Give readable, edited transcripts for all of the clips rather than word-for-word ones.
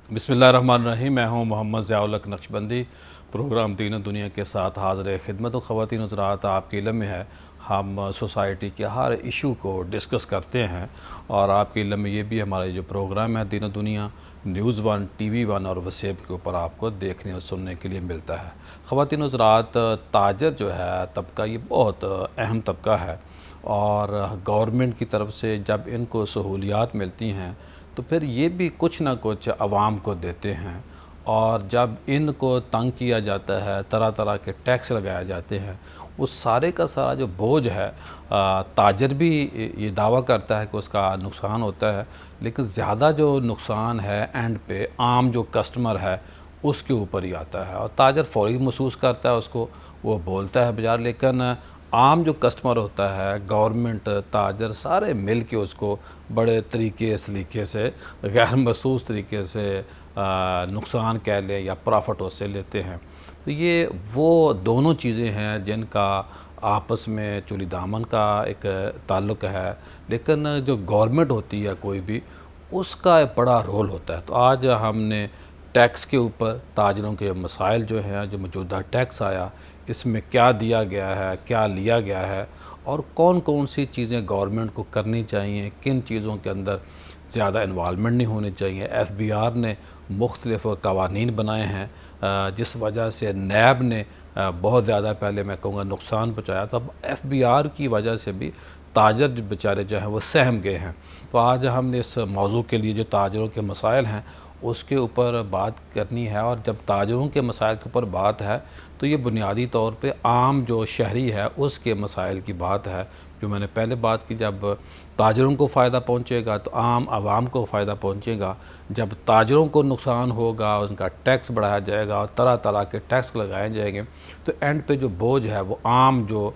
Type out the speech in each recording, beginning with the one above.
بسم اللہ الرحمن الرحیم. میں ہوں محمد ضیاء الحق نقشبندی. پروگرام دین و دنیا کے ساتھ حاضر خدمت. و خواتین حضرات، آپ کے علم میں ہے ہم سوسائٹی کے ہر ایشو کو ڈسکس کرتے ہیں، اور آپ کے علم میں یہ بھی ہمارا جو پروگرام ہے دین و دنیا news one, T V one اور وسیب کے اوپر آپ کو دیکھنے اور سننے کے لیے ملتا ہے. خواتین حضرات، تاجر جو ہے طبقہ، یہ بہت اہم طبقہ ہے، اور گورنمنٹ کی طرف سے جب ان کو سہولیات ملتی ہیں تو پھر یہ بھی کچھ نہ کچھ عوام کو دیتے ہیں، اور جب ان کو تنگ کیا جاتا ہے، طرح طرح کے ٹیکس لگائے جاتے ہیں، اس سارے کا سارا جو بوجھ ہے، تاجر بھی یہ دعویٰ کرتا ہے کہ اس کا نقصان ہوتا ہے، لیکن زیادہ جو نقصان ہے اینڈ پہ عام جو کسٹمر ہے اس کے اوپر ہی آتا ہے، اور تاجر فوری محسوس کرتا ہے اس کو، وہ بولتا ہے بجار، لیکن عام جو کسٹمر ہوتا ہے، گورنمنٹ، تاجر، سارے مل کے اس کو بڑے طریقے سلیقے سے، غیر محسوس طریقے سے نقصان کہہ لیں یا پرافٹ اس سے لیتے ہیں. تو یہ وہ دونوں چیزیں ہیں جن کا آپس میں چولی دامن کا ایک تعلق ہے، لیکن جو گورنمنٹ ہوتی ہے کوئی بھی، اس کا ایک بڑا رول ہوتا ہے. تو آج ہم نے ٹیکس کے اوپر تاجروں کے مسائل جو ہیں، جو موجودہ ٹیکس آیا، اس میں کیا دیا گیا ہے، کیا لیا گیا ہے، اور کون کون سی چیزیں گورنمنٹ کو کرنی چاہیے، کن چیزوں کے اندر زیادہ انوالومنٹ نہیں ہونی چاہیے. ایف بی آر نے مختلف قوانین بنائے ہیں، جس وجہ سے نیب نے بہت زیادہ، پہلے میں کہوں گا، نقصان پہنچایا تھا. ایف بی آر کی وجہ سے بھی تاجر بیچارے جو ہیں وہ سہم گئے ہیں. تو آج ہم نے اس موضوع کے لیے جو تاجروں کے مسائل ہیں اس کے اوپر بات کرنی ہے، اور جب تاجروں کے مسائل کے اوپر بات ہے تو یہ بنیادی طور پہ عام جو شہری ہے اس کے مسائل کی بات ہے. جو میں نے پہلے بات کی، جب تاجروں کو فائدہ پہنچے گا تو عام عوام کو فائدہ پہنچے گا. جب تاجروں کو نقصان ہوگا، ان کا ٹیکس بڑھایا جائے گا اور طرح طرح کے ٹیکس لگائے جائیں گے، تو اینڈ پہ جو بوجھ ہے وہ عام جو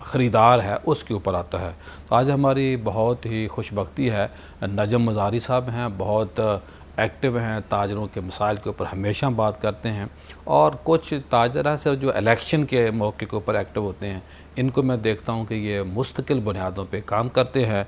خریدار ہے اس کے اوپر آتا ہے. تو آج ہماری بہت ہی خوش بختی ہے، نجم مزاری صاحب ہیں، بہت ایکٹیو ہیں، تاجروں کے مسائل کے اوپر ہمیشہ بات کرتے ہیں. اور کچھ تاجر ہیں سر جو الیکشن کے موقع کے اوپر ایکٹیو ہوتے ہیں، ان کو میں دیکھتا ہوں کہ یہ مستقل بنیادوں پہ کام کرتے ہیں.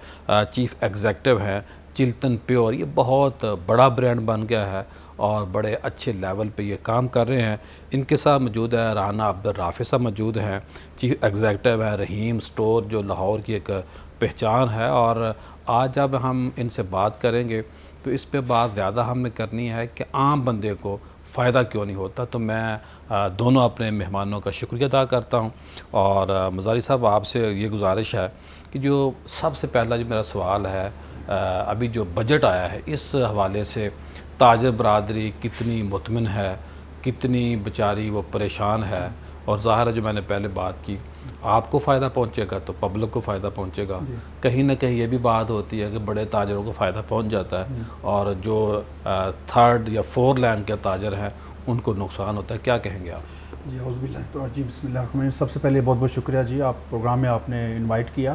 چیف ایگزیکٹو ہیں چلتن پیور، یہ بہت بڑا برانڈ بن گیا ہے اور بڑے اچھے لیول پہ یہ کام کر رہے ہیں. ان کے ساتھ موجود ہے رانا عبدالرافع صاحب، موجود ہیں چیف ایگزیکٹو ہیں رحیم اسٹور، جو لاہور کی ایک پہچان ہے. اور آج جب ہم ان سے بات کریں گے تو اس پہ بات زیادہ ہم نے کرنی ہے کہ عام بندے کو فائدہ کیوں نہیں ہوتا. تو میں دونوں اپنے مہمانوں کا شکریہ ادا کرتا ہوں. اور مزاری صاحب، آپ سے یہ گزارش ہے کہ جو سب سے پہلا جو میرا سوال ہے، ابھی جو بجٹ آیا ہے اس حوالے سے تاجر برادری کتنی مطمئن ہے، کتنی بیچاری وہ پریشان ہے؟ اور ظاہر ہے جو میں نے پہلے بات کی، آپ کو فائدہ پہنچے گا تو پبلک کو فائدہ پہنچے گا. کہیں نہ کہیں یہ بھی بات ہوتی ہے کہ بڑے تاجروں کو فائدہ پہنچ جاتا ہے، اور جو تھرڈ یا فور لائن کے تاجر ہیں ان کو نقصان ہوتا ہے. کیا کہیں گے آپ؟ جی اعوذ باللہ. جی بسم اللہ الرحمن الرحیم. سب سے پہلے بہت بہت شکریہ جی، آپ پروگرام میں آپ نے انوائٹ کیا.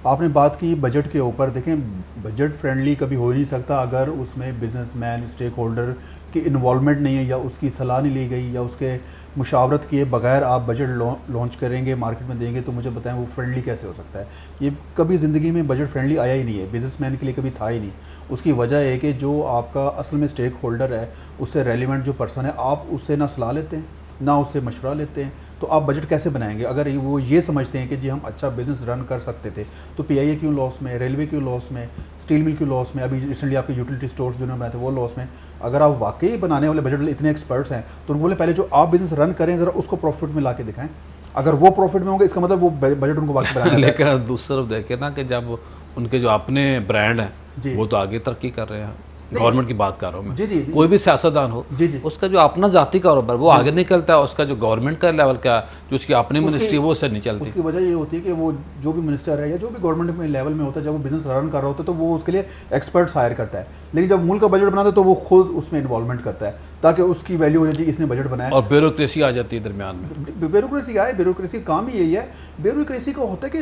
آپ نے بات کی بجٹ کے اوپر. دیکھیں، بجٹ فرینڈلی کبھی ہو ہی نہیں سکتا اگر اس میں بزنس مین، اسٹیک ہولڈر کی انوالومنٹ نہیں ہے، یا اس کی صلاح نہیں لی گئی، یا اس کے مشاورت کیے بغیر آپ بجٹ لانچ کریں گے، مارکیٹ میں دیں گے، تو مجھے بتائیں وہ فرینڈلی کیسے ہو سکتا ہے؟ یہ کبھی زندگی میں بجٹ فرینڈلی آیا ہی نہیں ہے، بزنس مین کے لیے کبھی تھا ہی نہیں. اس کی وجہ ہے کہ جو آپ کا اصل میں اسٹیک ہولڈر ہے، اس سے ریلیونٹ جو پرسن ہے، آپ اس سے نہ صلاح لیتے ہیں، نہ اس سے مشورہ لیتے ہیں. تو آپ بجٹ کیسے بنائیں گے؟ اگر وہ یہ سمجھتے ہیں کہ جی ہم اچھا بزنس رن کر سکتے تھے، تو پی آئی اے کیوں لاس میں، ریلوے کیوں لاس میں، اسٹیل مل کیوں لاس میں، ابھی ریسنٹلی آپ کے یوٹیلیٹی اسٹورس جو نے بنائے تھے وہ لاس میں. اگر آپ واقعی بنانے والے بجٹ اتنے ایکسپرٹس ہیں تو ان بولے پہلے جو آپ بزنس رن کریں ذرا اس کو پروفٹ میں لا کے دکھائیں. اگر وہ پروفٹ میں ہوں گے اس کا مطلب وہ بجٹ ان کو واقعی بنانا ہے. لیکن دوسری طرف دیکھیں نا کہ جب ان کے جو اپنے برانڈ ہیں وہ تو آگے ترقی کر رہے ہیں. گورنمنٹ کی بات کر رہا ہوں میں. جی کوئی بھی سیاستدان ہو، اس کا جو اپنا ذاتی کاروبار وہ آگے نکلتا ہے، اس کا جو گورنمنٹ کا لیول کا جو اس کی اپنی منسٹری وہ اس سے نہیں چلتی. اس کی وجہ یہ ہوتی ہے کہ وہ جو بھی منسٹر ہے یا جو بھی گورنمنٹ میں لیول میں ہوتا ہے، جب وہ بزنس رن کر رہا ہوتا ہے تو وہ اس کے لیے ایکسپرٹس ہائر کرتا ہے. لیکن جب ملک کا بجٹ بناتا ہے تو وہ خود اس میں انوالومنٹ کرتا ہے تاکہ اس کی ویلیو ہو جائے جی اس نے بجٹ بنایا. اور بیوروکریسی آ جاتی ہے درمیان میں. بیوروکریسی آئے، بیوروکریسی کا کام ہی یہی ہے. بیوروکریسی کا ہوتا ہے کہ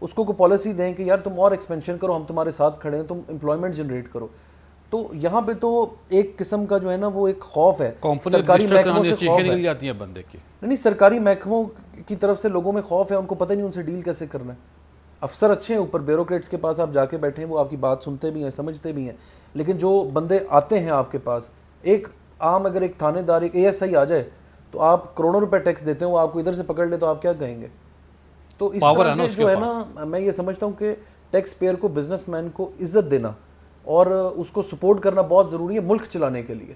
اس کو کوئی پالیسی دیں کہ یار تم اور ایکسپینشن کرو, ہم تمہارے ساتھ کھڑے ہیں, تم امپلائمنٹ جنریٹ کرو. تو یہاں پہ تو ایک قسم کا جو ہے نا وہ ایک خوف ہے, سرکاری محکموں سے خوف ہے. جاتی ہیں بندے کی نہیں, سرکاری محکموں کی طرف سے لوگوں میں خوف ہے, ان کو پتہ نہیں ان سے ڈیل کیسے کرنا ہے. افسر اچھے ہیں اوپر, بیوروکریٹس کے پاس آپ جا کے بیٹھے ہیں, وہ آپ کی بات سنتے بھی ہیں, سمجھتے بھی ہیں, لیکن جو بندے آتے ہیں آپ کے پاس, ایک عام اگر ایک تھانے دار, ایک ASI آ جائے تو آپ کروڑوں روپے ٹیکس دیتے ہیں, وہ آپ کو ادھر سے پکڑ لے تو آپ کیا کہیں گے؟ تو اس طرح کے جو ہے نا, میں یہ سمجھتا ہوں کہ ٹیکس پیئر کو, بزنس مین کو عزت دینا اور اس کو سپورٹ کرنا بہت ضروری ہے ملک چلانے کے لیے.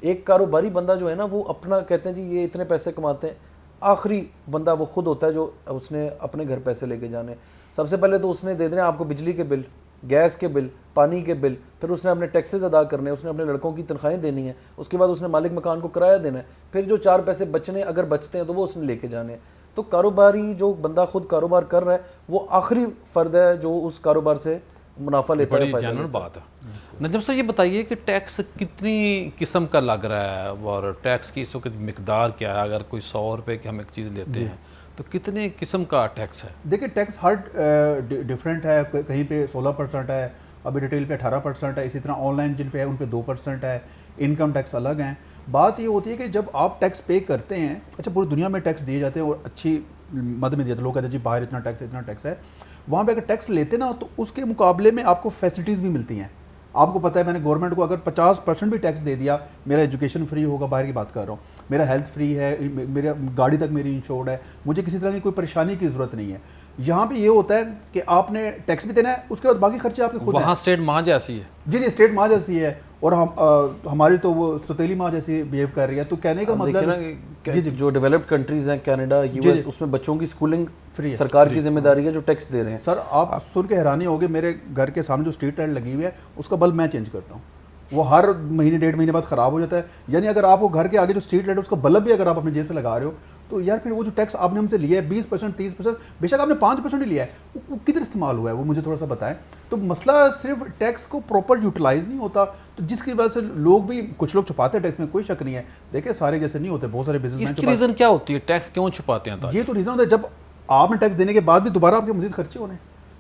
ایک کاروباری بندہ جو ہے نا وہ اپنا کہتے ہیں جی یہ اتنے پیسے کماتے ہیں, آخری بندہ وہ خود ہوتا ہے جو اس نے اپنے گھر پیسے لے کے جانے. سب سے پہلے تو اس نے دے دینے آپ کو بجلی کے بل, گیس کے بل, پانی کے بل, پھر اس نے اپنے ٹیکسز ادا کرنے, اس نے اپنے لڑکوں کی تنخواہیں دینی ہیں, اس کے بعد اس نے مالک مکان کو کرایہ دینا ہے, پھر جو 4 پیسے بچنے اگر بچتے ہیں تو وہ اس نے لے کے جانے ہیں. تو کاروباری جو بندہ خود کاروبار کر رہا ہے وہ آخری فرد ہے جو اس کاروبار سے منافع لیتا ہے. بڑی جانور بات ہے. نجم صاحب یہ بتائیے کہ ٹیکس کتنی قسم کا لگ رہا ہے, اور ٹیکس کی اس وقت مقدار کیا ہے؟ اگر کوئی 100 روپے کی ہم ایک چیز لیتے ہیں تو کتنے قسم کا ٹیکس ہے؟ دیکھیں ٹیکس ہر ڈفرینٹ ہے, کہیں پہ 16% ہے, ابھی ریٹیل پہ 18% ہے, اسی طرح آن لائن جن پہ ہے ان پہ 2% ہے, انکم ٹیکس الگ ہیں. بات یہ ہوتی ہے کہ جب آپ ٹیکس پے کرتے ہیں, اچھا پوری دنیا میں ٹیکس دیے جاتے ہیں اور اچھی مد میں دیے جاتے ہیں, لوگ کہتے ہیں جی باہر اتنا ٹیکس ہے, وہاں پہ اگر ٹیکس لیتے نا تو اس کے مقابلے میں آپ کو فیسلٹیز بھی ملتی ہیں. آپ کو پتہ ہے میں نے گورنمنٹ کو اگر 50% بھی ٹیکس دے دیا, میرا ایجوکیشن فری ہوگا, باہر کی بات کر رہا ہوں, میرا ہیلتھ فری ہے, میرا گاڑی تک میری انشورڈ ہے, مجھے کسی طرح کی کوئی پریشانی کی ضرورت نہیں ہے. یہاں پہ یہ ہوتا ہے کہ آپ نے ٹیکس بھی دینا ہے, اس کے بعد باقی خرچے آپ کے خود ہیں. وہاں اسٹیٹ ماں جیسی ہے. جی اسٹیٹ ماں جیسی ہے, اور ہماری تو وہ ستیلی ماں جیسی بیہیو کر رہی ہے. تو کہنے کا مطلب جو ڈیولپڈ کنٹریز ہیں, کینیڈا, US, اس میں بچوں کی اسکولنگ فری سرکار کی ذمہ داری ہے جو ٹیکس دے رہے ہیں. سر آپ سن کے حیرانی ہوگی, میرے گھر کے سامنے جو اسٹریٹ لائٹ لگی ہوئی ہے اس کا بلب میں چینج کرتا ہوں, وہ ہر مہینے 1.5 مہینے بعد خراب ہو جاتا ہے. یعنی اگر آپ کو گھر کے آگے جو اسٹریٹ لائٹ ہے اس کا بلب بھی اگر آپ اپنی جیب سے لگا رہے ہو تو یار پھر وہ جو ٹیکس آپ نے ہم سے لیا ہے 20%, 30%, بے شک آپ نے 5% ہی لیا ہے, وہ کدھر استعمال ہوا ہے وہ مجھے تھوڑا سا بتائیں. تو مسئلہ صرف ٹیکس کو پراپر یوٹیلائز نہیں ہوتا, تو جس کی وجہ سے لوگ بھی, کچھ لوگ چھپاتے ہیں ٹیکس میں, کوئی شک نہیں ہے. دیکھیں سارے جیسے نہیں ہوتے, بہت سارے بزنس مین. اس کی ریزن کیا ہوتی ہے ٹیکس کیوں چھپاتے ہیں؟ یہ تو ریزن ہوتا ہے جب آپ نے ٹیکس دینے کے بعد بھی دوبارہ آپ کے مزید خرچے ہونے.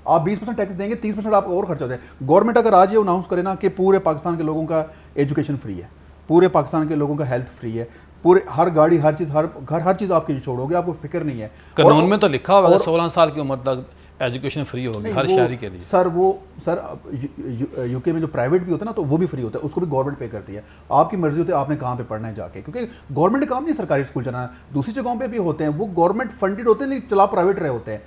آپ 20% ٹیکس دیں گے, 30% آپ کو اور خرچہ ہو جائے. گورنمنٹ اگر آج یہ اناؤنس کرے نا کہ پورے پاکستان کے لوگوں کا ایجوکیشن فری ہے, پورے پاکستان کے لوگوں کا ہیلتھ فری ہے, پورے ہر گاڑی, ہر چیز, ہر گھر, ہر چیز آپ کی انشورڈ ہوگی, آپ کو فکر نہیں ہے. قانون میں تو لکھا ہوگا 16 سال کی عمر تک ایجوکیشن فری ہوگی ہر شہری کے لیے. سر UK میں جو پرائیویٹ بھی ہوتا ہے نا تو وہ بھی فری ہوتا ہے, اس کو بھی گورنمنٹ پے کرتی ہے. آپ کی مرضی ہوتی ہے آپ نے کہاں پہ پڑھنا ہے جا کے, کیونکہ گورنمنٹ کا کام نہیں سرکاری اسکول چلانا. دوسری جگہوں پہ بھی ہوتے ہیں, وہ گورنمنٹ فنڈڈ ہوتے ہیں لیکن چلا پرائیویٹ رہے ہوتے ہیں.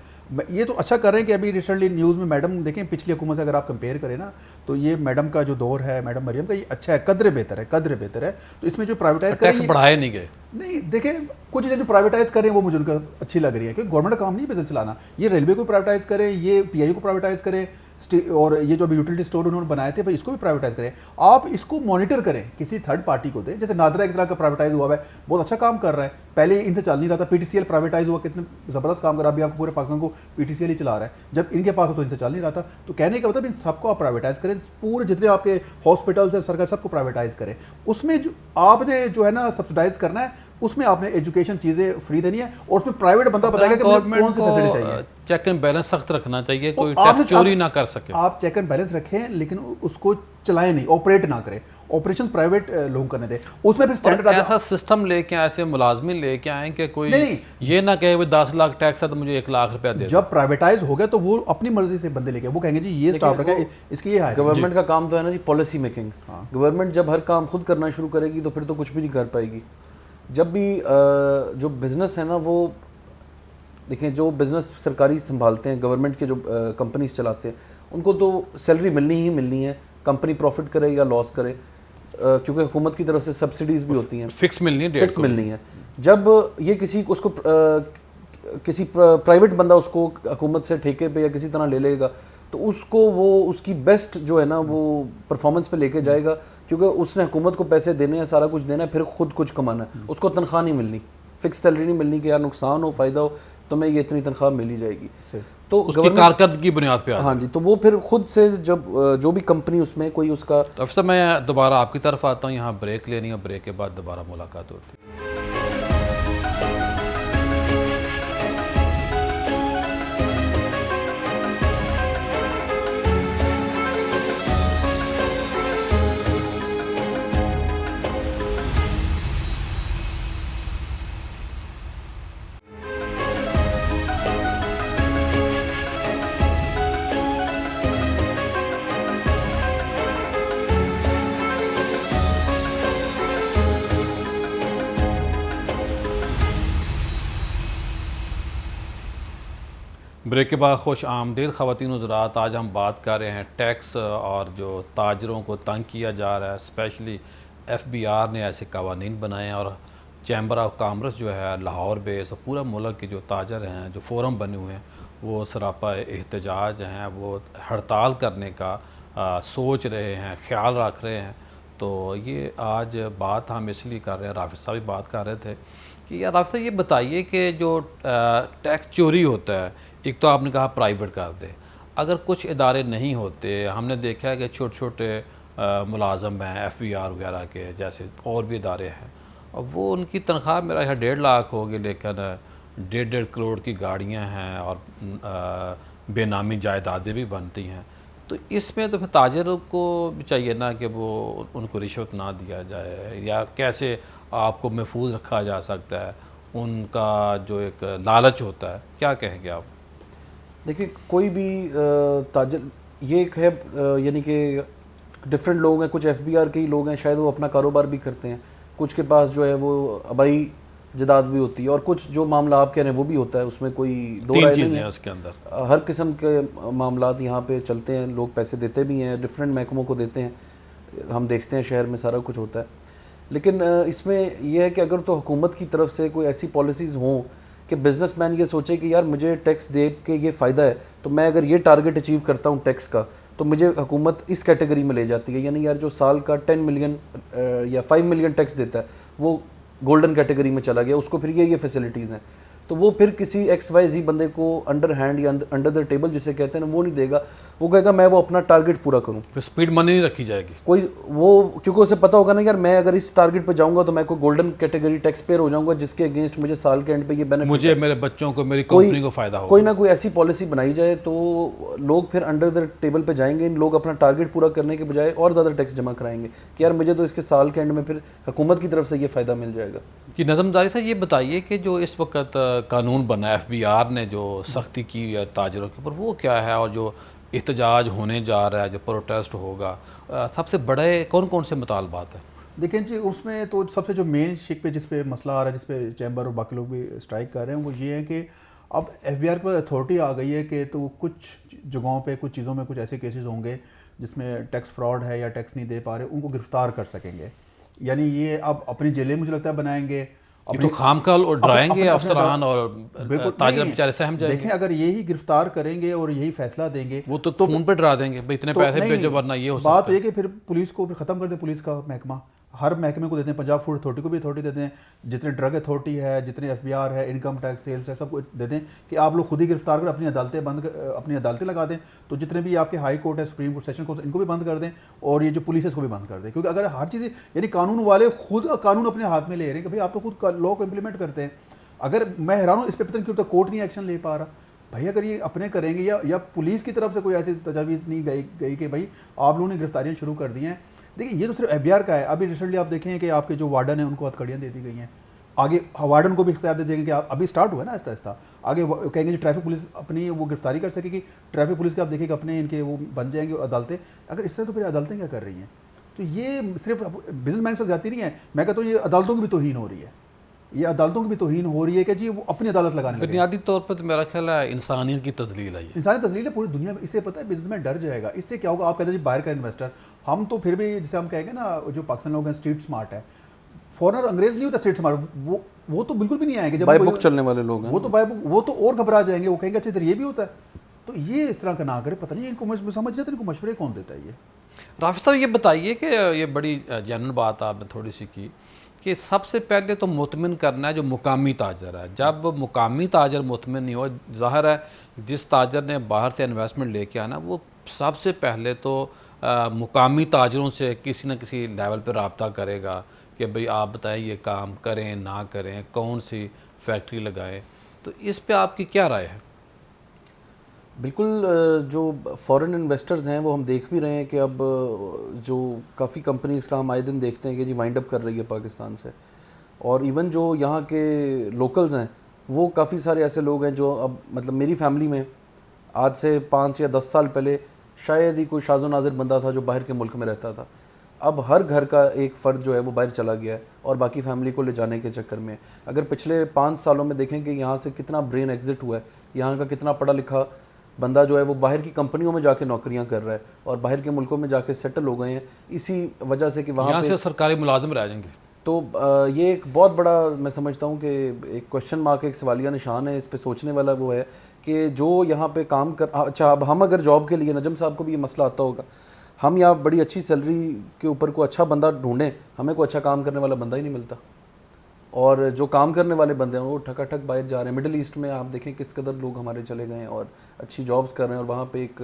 یہ تو اچھا کر رہے ہیں کہ ابھی ریسنٹلی نیوز میں میڈم دیکھیں, پچھلی حکومت سے اگر آپ کمپیئر کریں نا تو یہ میڈم کا جو دور ہے, میڈم مریم کا, یہ اچھا ہے, قدر بہتر ہے. تو اس میں جو پرائیویٹائز ٹیکس بڑھائے نہیں گئے. نہیں دیکھیں کچھ چیزیں جو پرائیویٹائز کریں وہ مجھے ان کا اچھی لگ رہی ہے, کیونکہ گورنمنٹ کا کام نہیں بزنس چلانا. یہ ریلوے کو پرائیویٹائز کریں, یہ PI کو پرائیویٹائز کریں, اور یہ جو ابھی یوٹیلیٹی اسٹور انہوں نے بنائے تھے بھائی اس کو بھی پرائیویٹائز کریں. آپ اس کو مانیٹر کریں, کسی تھرڈ پارٹی کو دیں. جیسے نادرا ایک طرح کا پرائیویٹائز ہوا ہے, بہت اچھا کام کر رہا ہے, پہلے ان سے چل نہیں رہا تھا. PTCL پرائیویٹائز ہوا, کتنے زبردست کام کر رہا ہے, ابھی آپ کو پورے پاکستان کو PTCL ہی چلا رہا ہے. جب ان کے پاس ہو تو ان سے چل نہیں رہا تھا. تو کہنے کا مطلب ان سب کو آپ پرائیویٹائز کریں, پورے جتنے آپ کے ہاسپٹلس ہیں سرکار سب کو پرائیویٹائز کریں. اس میں جو آپ نے جو ہے نا سبسڈائز کرنا ہے, اس میں آپ نے ایجوکیشن چیزیں فری دینی ہے, اور اس میں پرائیویٹ بندہ بتائے گا کہ مجھے کون سی فیسلٹی چاہیے. چیک اینڈ بیلنس سخت رکھنا چاہیے, کوئی ٹیکس چوری نہ کر سکے. آپ چیک اینڈ بیلنس رکھیں لیکن اس کو چلائیں نہیں, آپریٹ نہ کریں. آپریشن پرائیویٹ لوگ کرنے دیں. اس میں پھر اسٹینڈرڈ ایسا سسٹم لے کے, ایسے ملازمین لے کے آئیں کہ کوئی یہ نہ کہے 10 لاکھ ٹیکس ہے تو مجھے 1 لاکھ روپیہ دے. جب پرائیویٹائز ہو گیا تو وہ اپنی مرضی سے بندے لے کے, وہ کہیں گے جی یہ اسٹاف رکھا ہے, اس کی یہ ہے. گورنمنٹ کا کام تو ہے نا جی پالیسی میکنگ. گورنمنٹ جب ہر کام خود کرنا شروع کرے گی تو پھر تو کچھ بھی نہیں کر پائے گی. جب بھی جو بزنس ہے نا, وہ دیکھیں جو بزنس سرکاری سنبھالتے ہیں, گورنمنٹ کے جو کمپنیز چلاتے ہیں, ان کو تو سیلری ملنی ہی ملنی ہے, کمپنی پروفٹ کرے یا لاس کرے, کیونکہ حکومت کی طرف سے سبسڈیز بھی ہوتی ہیں, فکس ملنی ہے. جب یہ کسی اس کو کسی پرائیویٹ بندہ اس کو حکومت سے ٹھیکے پہ یا کسی طرح لے لے گا تو اس کو وہ اس کی بیسٹ جو ہے نا وہ پرفارمنس پہ لے کے جائے گا, کیونکہ اس نے حکومت کو پیسے دینے ہیں, سارا کچھ دینا ہے, پھر خود کچھ کمانا ہے. اس کو تنخواہ نہیں ملنی, فکس سیلری نہیں ملنی کہ یار نقصان ہو فائدہ ہو تمہیں یہ اتنی تنخواہ مل ہی جائے گی. تو اس کی کارکردگی کی بنیاد پہ. ہاں جی, تو وہ پھر خود سے جب جو بھی کمپنی اس میں کوئی اس کا. افسر میں دوبارہ آپ کی طرف آتا ہوں, یہاں بریک لینی ہے, بریک کے بعد دوبارہ ملاقات ہوتی ہے. بریک کے بعد خوش آمدید خواتین و حضرات. آج ہم بات کر رہے ہیں ٹیکس اور جو تاجروں کو تنگ کیا جا رہا ہے. اسپیشلی ایف بی آر نے ایسے قوانین بنائے ہیں اور چیمبر آف کامرس جو ہے لاہور بیس اور پورا ملک کے جو تاجر ہیں, جو فورم بنے ہوئے ہیں, وہ سراپا احتجاج ہیں, وہ ہڑتال کرنے کا سوچ رہے ہیں, خیال رکھ رہے ہیں. تو یہ آج بات ہم اس لیے کر رہے ہیں, رافظ صاحب بھی بات کر رہے تھے کہ یار رافظ صاحب یہ بتائیے کہ جو ٹیکس چوری ہوتا ہے, ایک تو آپ نے کہا پرائیویٹ کر دے, اگر کچھ ادارے نہیں ہوتے, ہم نے دیکھا ہے کہ چھوٹے چھوٹے ملازم ہیں ایف بی آر وغیرہ کے جیسے اور بھی ادارے ہیں, اور وہ ان کی تنخواہ میرا یہاں 1.5 لاکھ ہوگی, لیکن 1.5 کروڑ کی گاڑیاں ہیں اور بے نامی جائیدادیں بھی بنتی ہیں. تو اس میں تو پھر تاجروں کو بھی چاہیے نا کہ وہ ان کو رشوت نہ دیا جائے, یا کیسے آپ کو محفوظ رکھا جا سکتا ہے ان کا جو ایک لالچ ہوتا ہے, کیا کہیں گے آپ؟ دیکھیں کوئی بھی تاجر یہ ایک ہے, یعنی کہ ڈفرینٹ لوگ ہیں, کچھ ایف بی آر کے ہی لوگ ہیں, شاید وہ اپنا کاروبار بھی کرتے ہیں, کچھ کے پاس جو ہے وہ آبائی جداد بھی ہوتی ہے, اور کچھ جو معاملہ آپ کہہ رہے ہیں وہ بھی ہوتا ہے. اس میں کوئی دو رائے نہیں ہے, 3 چیزیں ہیں اس کے اندر. ہر قسم کے معاملات یہاں پہ چلتے ہیں, لوگ پیسے دیتے بھی ہیں, ڈفرینٹ محکموں کو دیتے ہیں, ہم دیکھتے ہیں شہر میں سارا کچھ ہوتا ہے. لیکن اس میں یہ ہے کہ اگر تو حکومت کی طرف سے کوئی ایسی پالیسیز ہوں کہ بزنس مین یہ سوچے کہ یار مجھے ٹیکس دے کے یہ فائدہ ہے, تو میں اگر یہ ٹارگٹ اچیو کرتا ہوں ٹیکس کا, تو مجھے حکومت اس کیٹیگری میں لے جاتی ہے. یعنی یار جو سال کا 10 ملین یا 5 ملین ٹیکس دیتا ہے وہ گولڈن کیٹیگری میں چلا گیا, اس کو پھر یہ فیسلٹیز ہیں, تو وہ پھر کسی ایکس وائی زی بندے کو انڈر ہینڈ یا انڈر دا ٹیبل جسے کہتے ہیں نا, وہ نہیں دے گا. وہ کہے گا میں وہ اپنا ٹارگٹ پورا کروں, پھر اسپیڈ منی نہیں رکھی جائے گی کوئی وہ, کیونکہ اسے پتہ ہوگا نا یار میں اگر اس ٹارگٹ پہ جاؤں گا تو میں کوئی گولڈن کیٹیگری ٹیکس پیئر ہو جاؤں گا, جس کے اگینسٹ مجھے سال کے اینڈ پہ یہ بینیفٹ, مجھے, میرے بچوں کو, میری کمپنی کو فائدہ ہوگا. کوئی نہ کوئی ایسی پالیسی بنائی جائے تو لوگ پھر انڈر دا ٹیبل پہ جائیں گے. لوگ اپنا ٹارگٹ پورا کرنے کے بجائے اور زیادہ ٹیکس جمع کرائیں گے کہ یار مجھے تو اس کے سال کے اینڈ میں پھر حکومت کی طرف سے یہ فائدہ مل جائے گا. کہ نظم داری صاحب یہ بتائیے کہ جو اس وقت قانون بنا ایف بی آر نے جو سختی کی ہے تاجروں کے اوپر, وہ کیا ہے, اور جو احتجاج ہونے جا رہا ہے, جو پروٹیسٹ ہوگا, سب سے بڑے کون کون سے مطالبات ہیں؟ دیکھیں جی, اس میں تو سب سے جو مین شک پہ جس پہ مسئلہ آ رہا ہے, جس پہ چیمبر اور باقی لوگ بھی اسٹرائک کر رہے ہیں, وہ یہ ہے کہ اب ایف بی آر پر اتھارٹی آ گئی ہے کہ تو کچھ جگہوں پہ کچھ چیزوں میں کچھ ایسے کیسز ہوں گے جس میں ٹیکس فراڈ ہے یا ٹیکس نہیں دے پا رہے, ان کو گرفتار کر سکیں گے. یعنی یہ اب اپنی جیلیں مجھے لگتا ہے بنائیں گے, تو خام خال اور ڈرائیں گے افسران اور تاجر بیچارے سہم جائیں گے. دیکھیں اگر یہی گرفتار کریں گے اور یہی فیصلہ دیں گے, وہ تو فون پہ ڈرا دیں گے بھائی اتنے پیسے بھیجو ورنہ یہ ہو سکتا ہے. بات یہ کہ پھر پولیس کو پھر ختم کر دیں, پولیس کا محکمہ ہر محکمے کو دیتے ہیں, پنجاب فوڈ اتھارٹی کو بھی اتھارٹی دیتے ہیں, جتنے ڈرگ اتھارٹی ہے, جتنے ایف بی آر ہے, انکم ٹیکس سیلس ہے, سب کو دیتے ہیں کہ آپ لوگ خود ہی گرفتار کر اپنی عدالتیں لگا دیں. تو جتنے بھی آپ کے ہائی کورٹ ہے, سپریم کورٹ, سیشن کورٹ, ان کو بھی بند کر دیں, اور یہ جو پولیس ہے اس کو بھی بند کر دیں. کیونکہ اگر ہر چیز, یعنی قانون والے خود قانون اپنے ہاتھ میں لے رہے ہیں کہ بھائی آپ تو خود لا کو امپلیمنٹ کرتے ہیں. اگر میں حیران ہوں اس پہ پتہ نہیں کیوں کورٹ نہیں ایکشن لے پا رہا. بھائی اگر یہ اپنے کریں گے یا پولیس کی طرف سے کوئی ایسی تجاویز نہیں گئی کہ بھائی آپ لوگوں نے گرفتاریاں شروع کر دی ہیں. دیکھیں یہ تو صرف ایف بی آر کا ہے. ابھی ریسنٹلی آپ دیکھیں کہ آپ کے جو وارڈن ہیں ان کو ہتھکڑیاں دے دی گئی ہیں, آگے وارڈن کو بھی اختیار دے دیں گے کہ آپ, ابھی اسٹارٹ ہوا ہے نا آہستہ آہستہ, آگے کہیں گے جی ٹریفک پولیس اپنی وہ گرفتاری کر سکے گی. ٹریفک پولیس کے آپ دیکھیں کہ اپنے ان کے وہ بن جائیں گے عدالتیں. اگر اس طرح تو پھر عدالتیں کیا کر رہی ہیں؟ تو یہ صرف بزنس مین سے زیادتی نہیں ہے, میں کہتا ہوں یہ عدالتوں کی بھی توہین ہو رہی ہے. یہ عدالتوں کی بھی توہین ہو رہی ہے کہ جی وہ اپنی عدالت لگانے لگے. بنیادی طور پر میرا خیال ہے انسانیت کی تذلیل ہے, یہ انسانی تذلیل ہے پوری دنیا میں. اس سے پتہ ہے بزنس میں ڈر جائے گا. اس سے کیا ہوگا, آپ کہتے ہیں جی باہر کا انویسٹر, ہم تو پھر بھی جسے ہم کہیں گے نا جو پاکستان لوگ ہیں اسٹریٹ اسمارٹ ہے, فورنر انگریز نہیں ہوتا اسٹریٹ اسمارٹ, وہ تو بالکل بھی نہیں آئیں گے. جب بائی بک چلنے والے لوگ ہیں وہ تو وہ تو اور گھبرا جائیں گے, وہ کہیں گے اچھا ادھر یہ بھی ہوتا ہے. تو یہ اس طرح کا نہ کرے. پتہ نہیں ان کو سمجھ رہے تھے ان کو مشورے کون دیتا ہے یہ. رافظ صاحب یہ بتائیے کہ یہ بڑی جنرل بات آپ نے تھوڑی سی کی کہ سب سے پہلے تو مطمئن کرنا ہے جو مقامی تاجر ہے. جب مقامی تاجر مطمئن نہیں ہو, ظاہر ہے جس تاجر نے باہر سے انویسٹمنٹ لے کے آنا, وہ سب سے پہلے تو مقامی تاجروں سے کسی نہ کسی لیول پہ رابطہ کرے گا کہ بھئی آپ بتائیں یہ کام کریں نہ کریں, کون سی فیکٹری لگائیں. تو اس پہ آپ کی کیا رائے ہے؟ بالکل, جو فورن انویسٹرز ہیں وہ ہم دیکھ بھی رہے ہیں کہ اب جو کافی کمپنیز کا ہم آئے دن دیکھتے ہیں کہ جی وائنڈ اپ کر رہی ہے پاکستان سے, اور ایون جو یہاں کے لوکلز ہیں وہ کافی سارے ایسے لوگ ہیں جو اب مطلب میری فیملی میں آج سے 5 یا 10 سال پہلے شاید ہی کوئی شاذ و نادر بندہ تھا جو باہر کے ملک میں رہتا تھا. اب ہر گھر کا ایک فرد جو ہے وہ باہر چلا گیا ہے اور باقی فیملی کو لے جانے کے چکر میں. اگر پچھلے 5 سالوں میں دیکھیں کہ یہاں سے کتنا برین ایگزٹ ہوا ہے, یہاں کا کتنا پڑھا لکھا بندہ جو ہے وہ باہر کی کمپنیوں میں جا کے نوکریاں کر رہا ہے اور باہر کے ملکوں میں جا کے سیٹل ہو گئے ہیں اسی وجہ سے کہ وہاں یہاں سے سرکاری ملازم رہ جائیں گے. تو یہ ایک بہت بڑا میں سمجھتا ہوں کہ ایک کوشچن مارک، ایک سوالیہ نشان ہے. اس پہ سوچنے والا وہ ہے کہ جو یہاں پہ کام اچھا اب ہم اگر جاب کے لیے، نجم صاحب کو بھی یہ مسئلہ آتا ہوگا، ہم یہاں بڑی اچھی سیلری کے اوپر کوئی اچھا بندہ ڈھونڈیں، ہمیں کوئی اچھا کام کرنے والا بندہ ہی نہیں ملتا. اور جو کام کرنے والے بندے ہیں وہ ٹھکا ٹھک باہر جا رہے ہیں. مڈل ایسٹ میں آپ دیکھیں کس قدر لوگ ہمارے چلے گئے ہیں اور اچھی جابس کر رہے ہیں، اور وہاں پہ ایک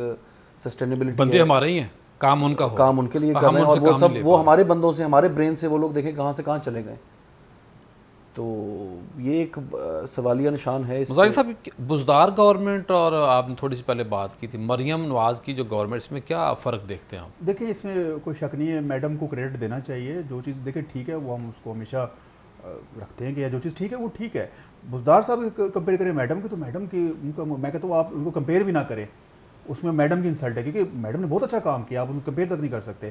سسٹینیبلٹی، بندے ہمارے ہی ہیں، کام ان کا ہو، کام ان کے لیے کر رہے ہیں، اور وہ سب وہ ہمارے بندوں سے، ہمارے برین سے وہ لوگ دیکھیں کہاں سے کہاں چلے گئے. تو یہ ایک سوالیہ نشان ہے. مظاہر صاحب بزدار گورنمنٹ اور آپ نے تھوڑی سی پہلے بات کی تھی مریم نواز کی جو گورنمنٹ، اس میں کیا فرق دیکھتے ہیں آپ؟ دیکھیں اس میں کوئی شک نہیں ہے، میڈم کو کریڈٹ دینا چاہیے. جو چیز دیکھیں ٹھیک ہے وہ ہم اس کو ہمیشہ رکھتے ہیں کہ جو چیز ٹھیک ہے وہ ٹھیک ہے. بزدار صاحب کمپیئر کریں میڈم کی، تو میڈم کی میں کہتا ہوں آپ ان کو کمپیئر بھی نہ کریں. اس میں میڈم کی انسلٹ ہے کیونکہ میڈم نے بہت اچھا کام کیا، آپ ان کو کمپیئر تک نہیں کر سکتے.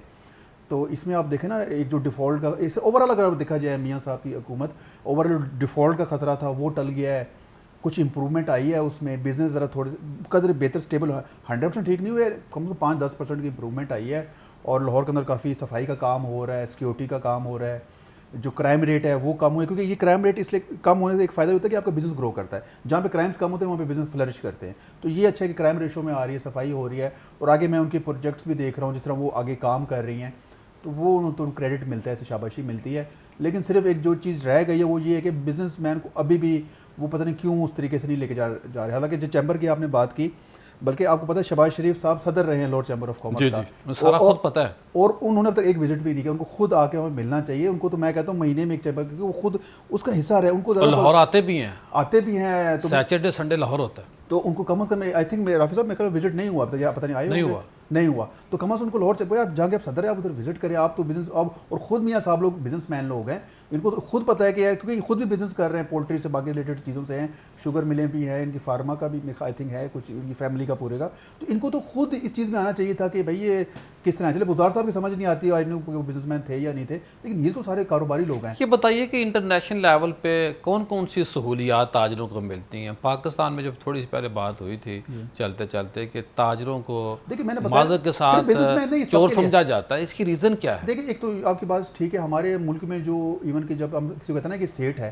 تو اس میں آپ دیکھیں نا ایک جو ڈیفالٹ کا اس اوور آل اگر دیکھا جائے میاں صاحب کی حکومت، اوور آل ڈیفالٹ کا خطرہ تھا وہ ٹل گیا ہے. کچھ امپرومنٹ آئی ہے اس میں، بزنس ذرا تھوڑے قدر بہتر اسٹیبل 100% ٹھیک نہیں ہوئے، کم سے کم 5-10% کی امپرومنٹ آئی ہے. اور لاہور کے اندر کافی صفائی کا کام ہو رہا ہے، سیکیورٹی کا کام ہو رہا ہے. جو کرائم ریٹ ہے وہ کم ہوئے، کیونکہ یہ کرائم ریٹ اس لیے کم ہونے سے ایک فائدہ ہوتا ہے کہ آپ کا بزنس گرو کرتا ہے. جہاں پہ کرائمس کم ہوتے ہیں وہاں پہ بزنس فلرش کرتے ہیں. تو یہ اچھا ہے کہ کرائم ریشو میں آ رہی ہے، صفائی ہو رہی ہے. اور آگے میں ان کے پروجیکٹس بھی دیکھ رہا ہوں جس طرح وہ آگے کام کر رہی ہیں، تو وہ تو کریڈٹ ملتا ہے، اسے شاباشی ملتی ہے. لیکن صرف ایک جو چیز رہ گئی ہے وہ یہ ہے کہ بزنس مین کو ابھی بھی وہ پتہ نہیں کیوں اس طریقے سے نہیں لے کے جا رہے. حالانکہ جو چیمبر کی آپ نے بات کی، بلکہ آپ کو پتہ ہے شہباز شریف صاحب صدر رہے ہیں لارڈ چیمبر آف کامرس کا، جی سارا خود پتہ ہے، اور انہوں نے اب تک ایک وزٹ بھی نہیں کیا. ان کو خود آ کے ہمیں ملنا چاہیے. ان کو تو میں کہتا ہوں مہینے میں ایک چیمبر، کیونکہ وہ خود اس کا حصہ رہے. ان کو لاہور آتے بھی ہیں تو سیٹرڈے سنڈے لاہور ہوتا ہے. تو ان کو کم از کم آئی تھنک رافی صاحب میرا وزٹ نہیں ہوا اب تک، پتہ نہیں آئے نہیں ہوا. تو کم از کم ان کو لاہور سے آپ جہاں کے آپ صدر ہیں آپ ادھر وزٹ کریں. آپ تو بزنس اور خود میاں صاحب لوگ بزنس مین لوگ ہیں، ان کو تو خود پتہ ہے کہ یار کیونکہ خود بھی بزنس کر رہے ہیں، پولٹری سے باقی ریلیٹڈ چیزوں سے ہیں، شوگر ملیں بھی ہیں، ان کی فارما کا بھی آئی تھنک ہے کچھ، ان کی فیملی کا پورے کا. تو ان کو تو خود اس چیز میں آنا چاہیے تھا کہ بھائی یہ کس طرح. چلے بزدار صاحب کی سمجھ نہیں آتی آج وہ بزنس مین تھے یا نہیں تھے، لیکن یہ تو سارے کاروباری لوگ ہیں. یہ بتائیے کہ انٹرنیشنل لیول پہ کون کون سی سہولیات تاجروں کو ملتی ہیں؟ پاکستان میں جب تھوڑی سی پہلے بات ہوئی تھی چلتے چلتے کہ تاجروں کو معذرت کے ساتھ چور سمجھا جاتا ہے، اس کی ریزن کیا ہے؟ دیکھیں ایک تو آپ کی بات ٹھیک ہے، ہمارے ملک میں جو ایون کہ جب ہم کسی کو کہتے ہیں نا کہ سیٹ ہے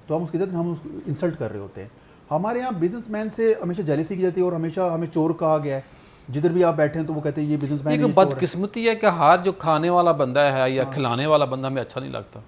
تو ہم اس کی عزت ہم اس کو انسلٹ کر رہے ہوتے ہیں. ہمارے یہاں بزنس مین سے ہمیشہ جیلیسی کی جاتی ہے اور ہمیشہ ہمیں چور کہا گیا ہے. جدھر بھی آپ بیٹھے ہیں تو وہ کہتے ہیں یہ بزنس مین. یہ بدقسمتی ہے کہ ہر جو کھانے والا بندہ ہے یا کھلانے والا بندہ ہمیں اچھا نہیں لگتا،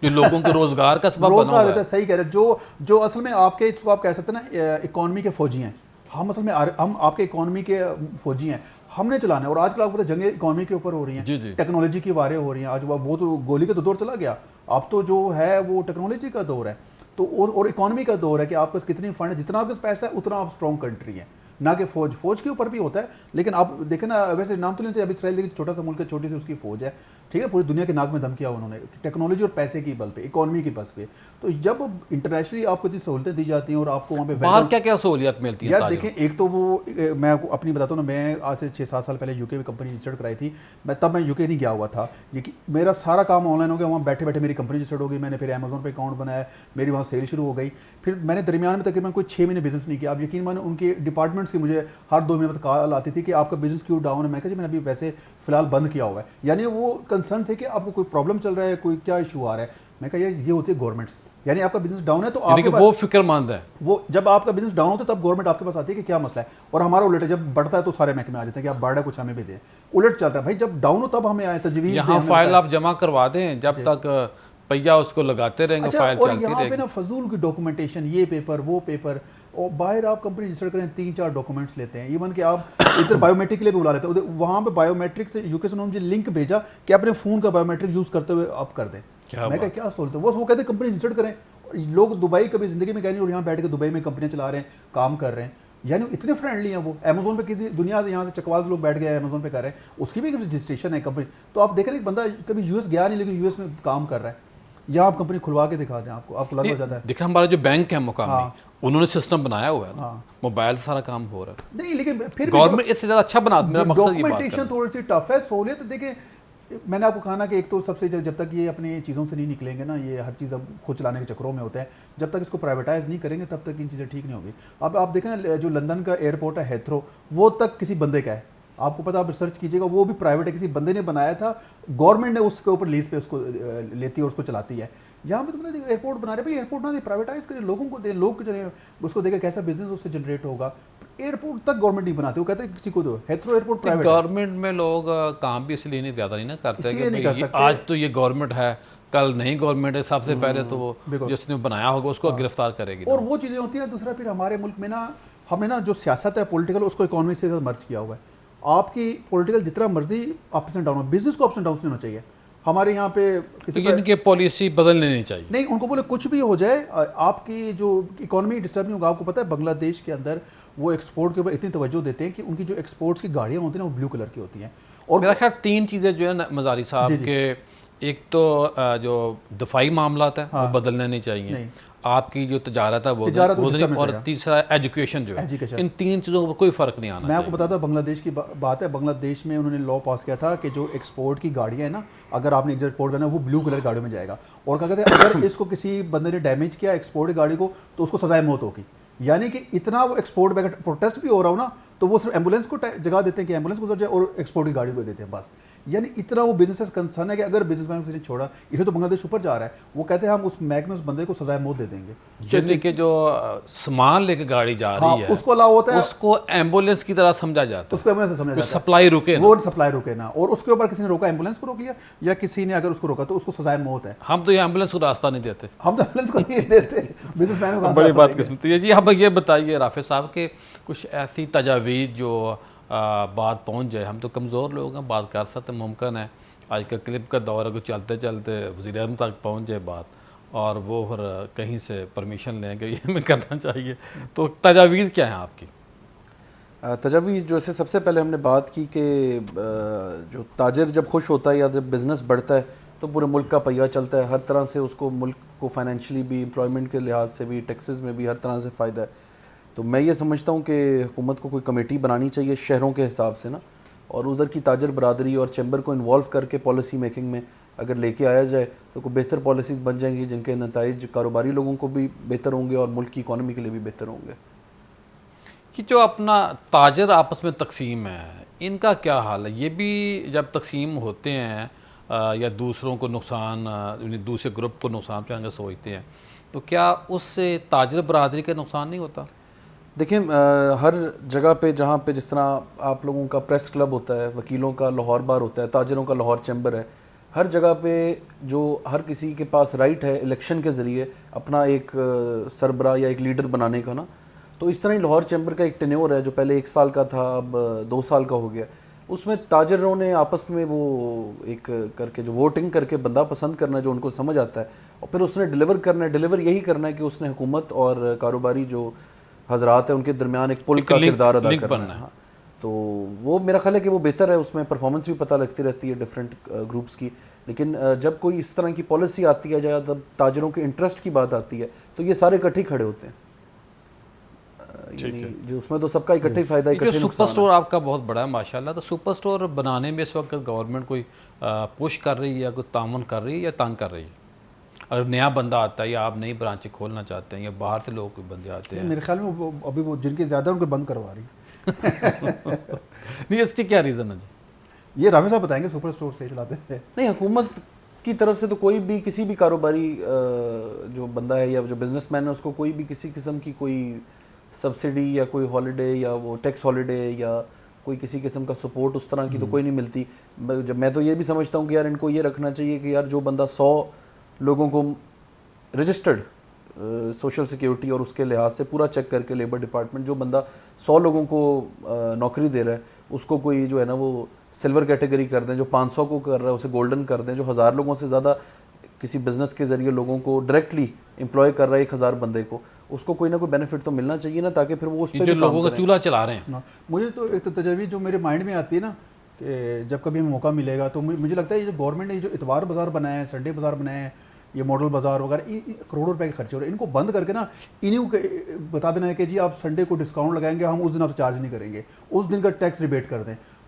جو لوگوں کے روزگار کا سبب بنا ہوا ہے. صحیح کہہ رہے ہیں. جو اصل میں آپ کے اس کو آپ کہہ سکتے ہیں نا اکانومی کے فوجی ہیں. ہم اصل میں ہم آپ کے اکانومی کے فوجی ہیں، ہم نے چلانا ہے. اور آج کل آپ کو جنگیں اکانومی کے اوپر ہو رہی ہیں، ٹیکنالوجی کی واریں ہو رہی ہیں. آج وہ تو گولی کا تو دور چلا گیا، اب تو جو ہے وہ ٹیکنالوجی کا دور ہے. تو اور اکانومی کا دور ہے کہ آپ کے پاس کتنی فنڈ ہے، جتنا آپ کے پاس پیسہ ہے اتنا آپ اسٹرانگ کنٹری ہیں. نہ کہ فوج کے اوپر بھی ہوتا ہے، لیکن آپ دیکھیں نا ویسے نام تو نہیں چاہیے. اب اسرائیل دیکھیں چھوٹا سا ملک ہے، چھوٹی سی اس کی فوج ہے، ٹھیک ہے، پوری دنیا کے ناک میں دم کیا انہوں نے ٹیکنالوجی اور پیسے کی بل پہ، اکانومی کی بس پہ. تو جب انٹرنیشنلی آپ کو اتنی سہولتیں دی جاتی ہیں اور آپ کو وہاں پہ باہر کیا کیا سہولیات ملتی ہیں؟ یار دیکھیں ایک تو وہ میں آپ کو اپنی بتاتا ہوں نا، میں آج سے 6-7 سال پہلے یو کے میں کمپنی رجسٹرڈ کرائی تھی. تب میں یو کے نہیں گیا ہوا تھا، میرا سارا کام آن لائن ہو گیا. وہاں بیٹھے بیٹھے میری کمپنی رجسٹرڈ ہو گئی. میں نے پھر امیزون پہ اکاؤنٹ بنایا، میری وہاں سیل شروع ہو گئی. پھر میں نے درمیان میں تقریباً کوئی 6 مہینے بزنس نہیں کیا. اب یقین مانیں ان کے ڈپارٹمنٹس کی مجھے ہر 2 مہینے بعد کال آتی تھی کہ آپ کا بزنس کیوں ڈاؤن ہے. میں کہا جی میں نے ابھی ویسے فی الحال بند کیا ہوا ہے. یعنی وہ کنسرن تھے کہ آپ کو کوئی پرابلم چل رہا ہے، کوئی کیا ایشو آ رہا ہے. میں کہا یار یہ ہوتی ہے گورنمنٹس، یعنی آپ کا بزنس ڈاؤن ہے تو آپ وہ فکر مند ہے. وہ جب آپ کا بزنس ڈاؤن ہوتا ہے تب گورنمنٹ آپ کے پاس آتی ہے کہ کیا مسئلہ ہے. اور ہمارا الٹ ہے، جب بڑھتا ہے تو سارے محکمے آ جاتے ہیں کہ آپ بڑھ رہا ہے کچھ ہمیں بھی دیں. الٹ چلتا ہے بھائی، جب ڈاؤن ہو تب ہمیں آئے تجویز. یہاں فائل آپ جمع کروا دیں، جب تک پہیا اس کو لگاتے رہیں گے فائل چلتی رہے گی. اور یہاں پہ نا فضول کی ڈاکومنٹیشن، یہ پیپر وہ پیپر، اور باہر آپ کمپنی رجسٹر کریں 3-4 ڈاکومنٹس لیتے ہیں. ایون کہ آپ ادھر بایو میٹرک کے لیے بھی بلا لیتے ہیں. وہاں پہ بایو میٹرک سے یو کے سے انہوں نے مجھے لنک بھیجا کہ اپنے فون کا بایو میٹرک یوز کرتے ہوئے آپ کر دیں. میں کہا کیا سہولت ہے. وہ کہتے ہیں کمپنی رجسٹر کریں. لوگ دبئی کبھی زندگی میں گئے نہیں اور یہاں بیٹھ کے دبئی میں کمپنیاں چلا رہے ہیں، کام کر رہے ہیں. یعنی اتنے فرینڈلی ہیں وہ. امیزون پہ کتنی دنیا یہاں سے چکواز لوگ بیٹھ گئے امیزون پہ کر رہے ہیں، اس کی بھی رجسٹریشن ہے کمپنی. تو آپ دیکھ رہے ہیں ایک بندہ کبھی یو ایس گیا نہیں لیکن یو ایس میں کام کر رہا ہے. یہاں آپ کمپنی کھلوا کے دکھا دیں، آپ کو لگ جاتا ہے. دیکھیں ہمارا جو بینک ہے مقامی، انہوں نے سسٹم بنایا ہوا ہے، موبائل سے سارا کام ہو رہا ہے. نہیں لیکن پھر گورنمنٹ اس سے زیادہ اچھا بنا. میرا مقصد یہ بات ہے ڈاکومنٹیشن تھوڑی سی ٹف ہے. سہولیت دیکھیں میں نے آپ کو کہا نا کہ ایک تو سب سے جب تک یہ اپنی چیزوں سے نہیں نکلیں گے نا, یہ ہر چیز اب خود چلانے کے چکروں میں ہوتے ہیں, جب تک اس کو پرائیویٹائز نہیں کریں گے تب تک ان چیزیں ٹھیک نہیں ہوگی. اب آپ دیکھیں جو لندن کا ایئرپورٹ ہے ہیتھرو, وہ تک کسی بندے کا ہے, آپ کو پتا, آپ ریسرچ کیجیے گا, وہ بھی پرائیویٹ ہے, کسی بندے نے بنایا تھا, گورنمنٹ نے اس کے اوپر لیز پہ اس کو لیتی ہے اور اس کو چلاتی ہے. یہاں پہ تم نے ایئرپورٹ بنا رہے, بھائی ایئرپورٹ نہ پرائیویٹائز کریں, لوگوں کو دیں, لوگ جو اس کو دیکھیں کیسا بزنس اس سے جنریٹ ہوگا. ایئرپورٹ تک گورنمنٹ نہیں بناتے, وہ کہتے ہیں کسی کو دو. ہیتھرو ایئرپورٹ پرائیویٹ ہے. گورنمنٹ میں لوگ کام بھی اس لیے نہیں زیادہ نہیں نا کرتے اس لیے کہ نہیں کر بھئی سکتے. آج تو یہ گورنمنٹ ہے, کل نہیں گورنمنٹ ہے, سب سے پہلے تو وہ بالکل. جس نے بنایا ہوگا اس کو گرفتار کرے گی. اور وہ چیزیں ہوتی ہیں. دوسرا پھر ہمارے ملک میں نا, ہم نے نا جو سیاست ہے پولیٹیکل, اس کو اکانومی سے مرج کیا ہوا ہے. آپ کی پولیٹیکل جتنا مرضی ups and down who, business کو اپس اینڈ ڈاؤن نہیں ہونا چاہیے. ہمارے یہاں پہ کسی ان کی پالیسی بدل لینی چاہیے. نہیں, ان کو بولے کچھ بھی ہو جائے, آپ کی جو اکانومی ڈسٹرب نہیں ہوگا. آپ کو پتہ ہے بنگلہ دیش کے اندر وہ ایکسپورٹ کے اوپر اتنی توجہ دیتے ہیں کہ ان کی جو ایکسپورٹس کی گاڑیاں ہوتی ہیں نا وہ بلو کلر کی ہوتی ہیں. اور میرا خیال 3 چیزیں جو ہے نا مزاری صاحب کے, ایک تو جو دفاعی معاملات ہیں وہ بدلنے نہیں چاہیے, آپ کی جو تجارت ہے وہ نہیں, اور تیسرا ایجوکیشن جو ہے, ان 3 چیزوں پر کوئی فرق نہیں آنا. میں آپ کو بتاتا ہوں بنگلہ دیش کی بات ہے. بنگلہ دیش میں انہوں نے لا پاس کیا تھا کہ جو ایکسپورٹ کی گاڑیاں ہیں نا, اگر آپ نے ایکسپورٹ کرنا ہے وہ بلو کلر گاڑیوں میں جائے گا. اور کیا کہتے ہیں, اگر اس کو کسی بندے نے ڈیمیج کیا ایکسپورٹ کی گاڑی کو تو اس کو سزائے موت ہوگی. یعنی کہ اتنا وہ ایکسپورٹ پہ پروٹیسٹ بھی ہو رہا ہو نا, تو وہ صرف ایمبولینس کو جگہ دیتے ہیں کہ ایمبولینس گزر جائے, اور ایکسپورٹ کی گاڑی کو دیتے ہیں بس. یعنی اتنا وہ بزنس کنسرن ہے کہ اگر بزنس مین کو چھوڑا, اسے تو بنگلہ دیش اوپر جا رہا ہے, وہ کہتے ہیں ہم اس محکمے اس بندے کو سزائے موت دے دیں گے. یعنی کہ جو سامان لے کے گاڑی جا رہی ہے اس کو الاؤ ہوتا ہے, اس کو ایمبولینس کی طرح سمجھا جاتا ہے, اس کو ایمبولینس سمجھا جاتا ہے, سپلائی رکے نا, وہ سپلائی رکے نا. اور اس کے اوپر کسی نے روکا, ایمبولینس کو روک لیا, یا کسی نے اگر اس کو روکا تو اس کو سزائے موت ہے. ہم تو یہ ایمبولینس کو راستہ نہیں دیتے, ہم تو ایمبولینس کو نہیں دیتے, بزنس مین کو بڑی بات قسمتی ہے جی. اب یہ بتائیے رافع صاحب کہ کچھ ایسی تجاویز جو بات پہنچ جائے, ہم تو کمزور لوگ ہیں, بات کر سکتے, ممکن ہے آج کا کلپ کا دور ہے کہ چلتے چلتے وزیر اعظم تک پہنچ جائے بات, اور وہ پھر کہیں سے پرمیشن لیں کہ یہ ہمیں کرنا چاہیے. تو تجاویز کیا ہیں آپ کی؟ تجاویز جو سے سب سے پہلے ہم نے بات کی کہ جو تاجر جب خوش ہوتا ہے یا جب بزنس بڑھتا ہے تو پورے ملک کا پہیہ چلتا ہے, ہر طرح سے اس کو, ملک کو فائنینشلی بھی, امپلائمنٹ کے لحاظ سے بھی, ٹیکسز میں بھی ہر طرح سے فائدہ ہے. تو میں یہ سمجھتا ہوں کہ حکومت کو کوئی کمیٹی بنانی چاہیے شہروں کے حساب سے نا, اور ادھر کی تاجر برادری اور چیمبر کو انوالو کر کے پالیسی میکنگ میں اگر لے کے آیا جائے تو کوئی بہتر پالیسیز بن جائیں گی جن کے نتائج کاروباری لوگوں کو بھی بہتر ہوں گے اور ملک کی اکانومی کے لیے بھی بہتر ہوں گے. کہ جو اپنا تاجر آپس میں تقسیم ہے, ان کا کیا حال ہے؟ یہ بھی جب تقسیم ہوتے ہیں یا دوسروں کو نقصان, دوسرے گروپ کو نقصان پہنچانے کا سوچتے ہیں, تو کیا اس سے تاجر برادری کا نقصان نہیں ہوتا؟ دیکھیں ہر جگہ پہ جہاں پہ جس طرح آپ لوگوں کا پریس کلب ہوتا ہے, وکیلوں کا لاہور بار ہوتا ہے, تاجروں کا لاہور چیمبر ہے, ہر جگہ پہ جو ہر کسی کے پاس رائٹ ہے الیکشن کے ذریعے اپنا ایک سربراہ یا ایک لیڈر بنانے کا نا, تو اس طرح ہی لاہور چیمبر کا ایک ٹینیور ہے جو پہلے 1 سال کا تھا اب 2 سال کا ہو گیا. اس میں تاجروں نے آپس میں وہ ایک کر کے جو ووٹنگ کر کے بندہ پسند کرنا ہے جو ان کو سمجھ آتا ہے, اور پھر اس نے ڈیلیور کرنا ہے. ڈیلیور یہی کرنا ہے کہ اس نے حکومت اور کاروباری جو حضرات ہیں ان کے درمیان ایک پل کا کردار ادا کرنا ہے. تو وہ میرا خیال ہے کہ وہ بہتر ہے, اس میں پرفارمنس بھی پتہ لگتی رہتی ہے ڈفرینٹ گروپس کی. لیکن جب کوئی اس طرح کی پالیسی آتی ہے, جب تاجروں کے انٹرسٹ کی بات آتی ہے تو یہ سارے اکٹھے کھڑے ہوتے ہیں, یعنی جو اس میں تو سب کا اکٹھے فائدہ, اکٹھے نقصان. سپر سٹور آپ کا بہت بڑا ہے ماشاءاللہ, تو سپر سٹور بنانے میں اس وقت گورنمنٹ کوئی پش کر رہی ہے یا کوئی تعاون کر رہی ہے یا تنگ کر رہی ہے؟ اگر نیا بندہ آتا ہے یا آپ نئی برانچیں کھولنا چاہتے ہیں یا باہر سے لوگ کوئی بندے آتے ہیں, میرے خیال میں ابھی وہ جن کے زیادہ ان کو بند کروا رہی ہے. نہیں, اس کی کیا ریزن ہے جی؟ یہ رافع صاحب بتائیں گے, سپر سٹور سے چلاتے ہیں. نہیں, حکومت کی طرف سے تو کوئی بھی کسی بھی کاروباری جو بندہ ہے یا جو بزنس مین ہے اس کو کوئی بھی کسی قسم کی کوئی سبسڈی یا کوئی ہالیڈے یا وہ ٹیکس ہالیڈے یا کوئی کسی قسم کا سپورٹ اس طرح کی تو کوئی نہیں ملتی. جب میں تو یہ بھی سمجھتا ہوں کہ یار ان کو یہ رکھنا چاہیے کہ یار جو بندہ 100 لوگوں کو رجسٹرڈ سوشل سیکیورٹی اور اس کے لحاظ سے پورا چیک کر کے لیبر ڈپارٹمنٹ جو بندہ 100 لوگوں کو نوکری دے رہا ہے اس کو کوئی جو ہے نا وہ سلور کیٹیگری کر دیں, جو 500 کو کر رہا ہے اسے گولڈن کر دیں, جو 1000 لوگوں سے زیادہ کسی بزنس کے ذریعے لوگوں کو ڈائریکٹلی امپلائی کر رہا ہے 1000 بندے کو, اس کو کوئی نہ کوئی بینیفٹ تو ملنا چاہیے نا, تاکہ پھر وہ اس پہ جو لوگوں کا چولہا چلا رہے ہیں. مجھے تو ایک تجویز جو میرے مائنڈ میں آتی ہے نا کہ جب کبھی ہمیں موقع ملے گا تو مجھے لگتا ہے یہ جو گورنمنٹ نے جو اتوار بازار بنائے ہیں, سنڈے بازار بنائے ہیں, یہ ماڈل بازار وغیرہ, کروڑوں روپے کے خرچے ہو رہے ہیں, ان کو بند کر کے نا انہیں کو بتا دینا ہے کہ جی آپ سنڈے کو ڈسکاؤنٹ لگائیں گے, ہم اس دن آپ سے چارج نہیں کریں گے, اس دن کا ٹیکس ریبیٹ کر دیں.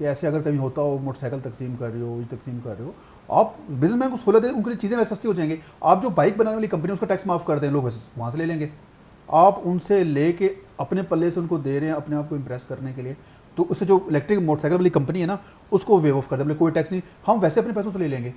کہ ایسے اگر کہیں ہوتا ہو موٹر سائیکل تقسیم کر رہے ہو, یہ تقسیم کر رہے ہو, آپ بزنس مین کو سہولت دیں, ان کے لیے چیزیں ویسے سستی ہو جائیں گے. آپ جو بائک بنانے والی کمپنی اس کا ٹیکس معاف کر دیں, لوگ ویسے وہاں سے لے لیں گے. آپ ان سے لے کے اپنے پلے سے ان کو دے رہے ہیں اپنے آپ کو امپریس کرنے کے لیے, تو اس سے جو الیکٹرک موٹر سائیکل والی کمپنی ہے نا اس کو ویو آف کر دیں, بولے کوئی ٹیکس نہیں, ہم ویسے اپنے پیسوں سے لے لیں گے.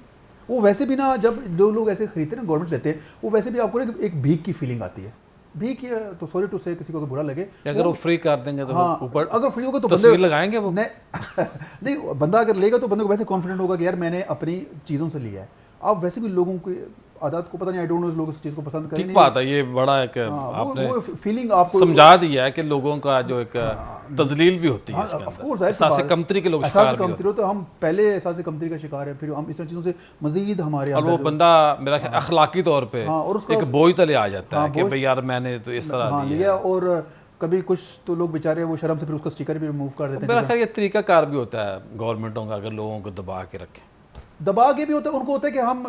وہ ویسے بھی نا جب جو لوگ ایسے خریدتے ہیں نا گورنمنٹ لیتے ہیں, وہ ویسے بھی آپ کو ایک بھیک کی فیلنگ آتی ہے. بھیک تو سوری ٹو سے کسی کو برا لگے, اگر وہ فری کر دیں گے تو اوپر اگر فری ہوگا تو تصویر لگائیں گے وہ نہیں, بندہ اگر لے گا تو بندے کو ویسے کانفیڈنٹ ہوگا کہ یار میں نے اپنی چیزوں سے لیا ہے. آپ ویسے بھی لوگوں کی عادت کو پتہ نہیں, آئی ڈونٹ نو لوگ اس چیز کو پسند کریں. ٹھیک بات ہے, یہ بڑا ایک آپ نے فیلنگ آپ کو سمجھا دیا ہے کہ لوگوں کا جو ایک تذلیل بھی ہوتی ہے اس کے اندر, احساس کمتری کے لوگ شکار بھی ہوتے ہیں. تو ہم پہلے احساس کمتری کا شکار ہیں, پھر ہم اس طرح چیزوں سے مزید ہمارے اور وہ بندہ میرا اخلاقی طور پہ ایک بوجھ تلے آ جاتا ہے کہ بھئی یار میں نے تو اس طرح لیا. اور کبھی کچھ تو لوگ بیچارے وہ شرم سے پھر اس کا اسٹیکر بھی ریموو کر دیتے ہیں. میرا خیال یہ طریقہ کار بھی ہوتا ہے گورنمنٹوں کا, اگر لوگوں کو دبا کے رکھیں. دبا کے بھی ہوتا ہے, ان کو ہوتا ہے کہ ہم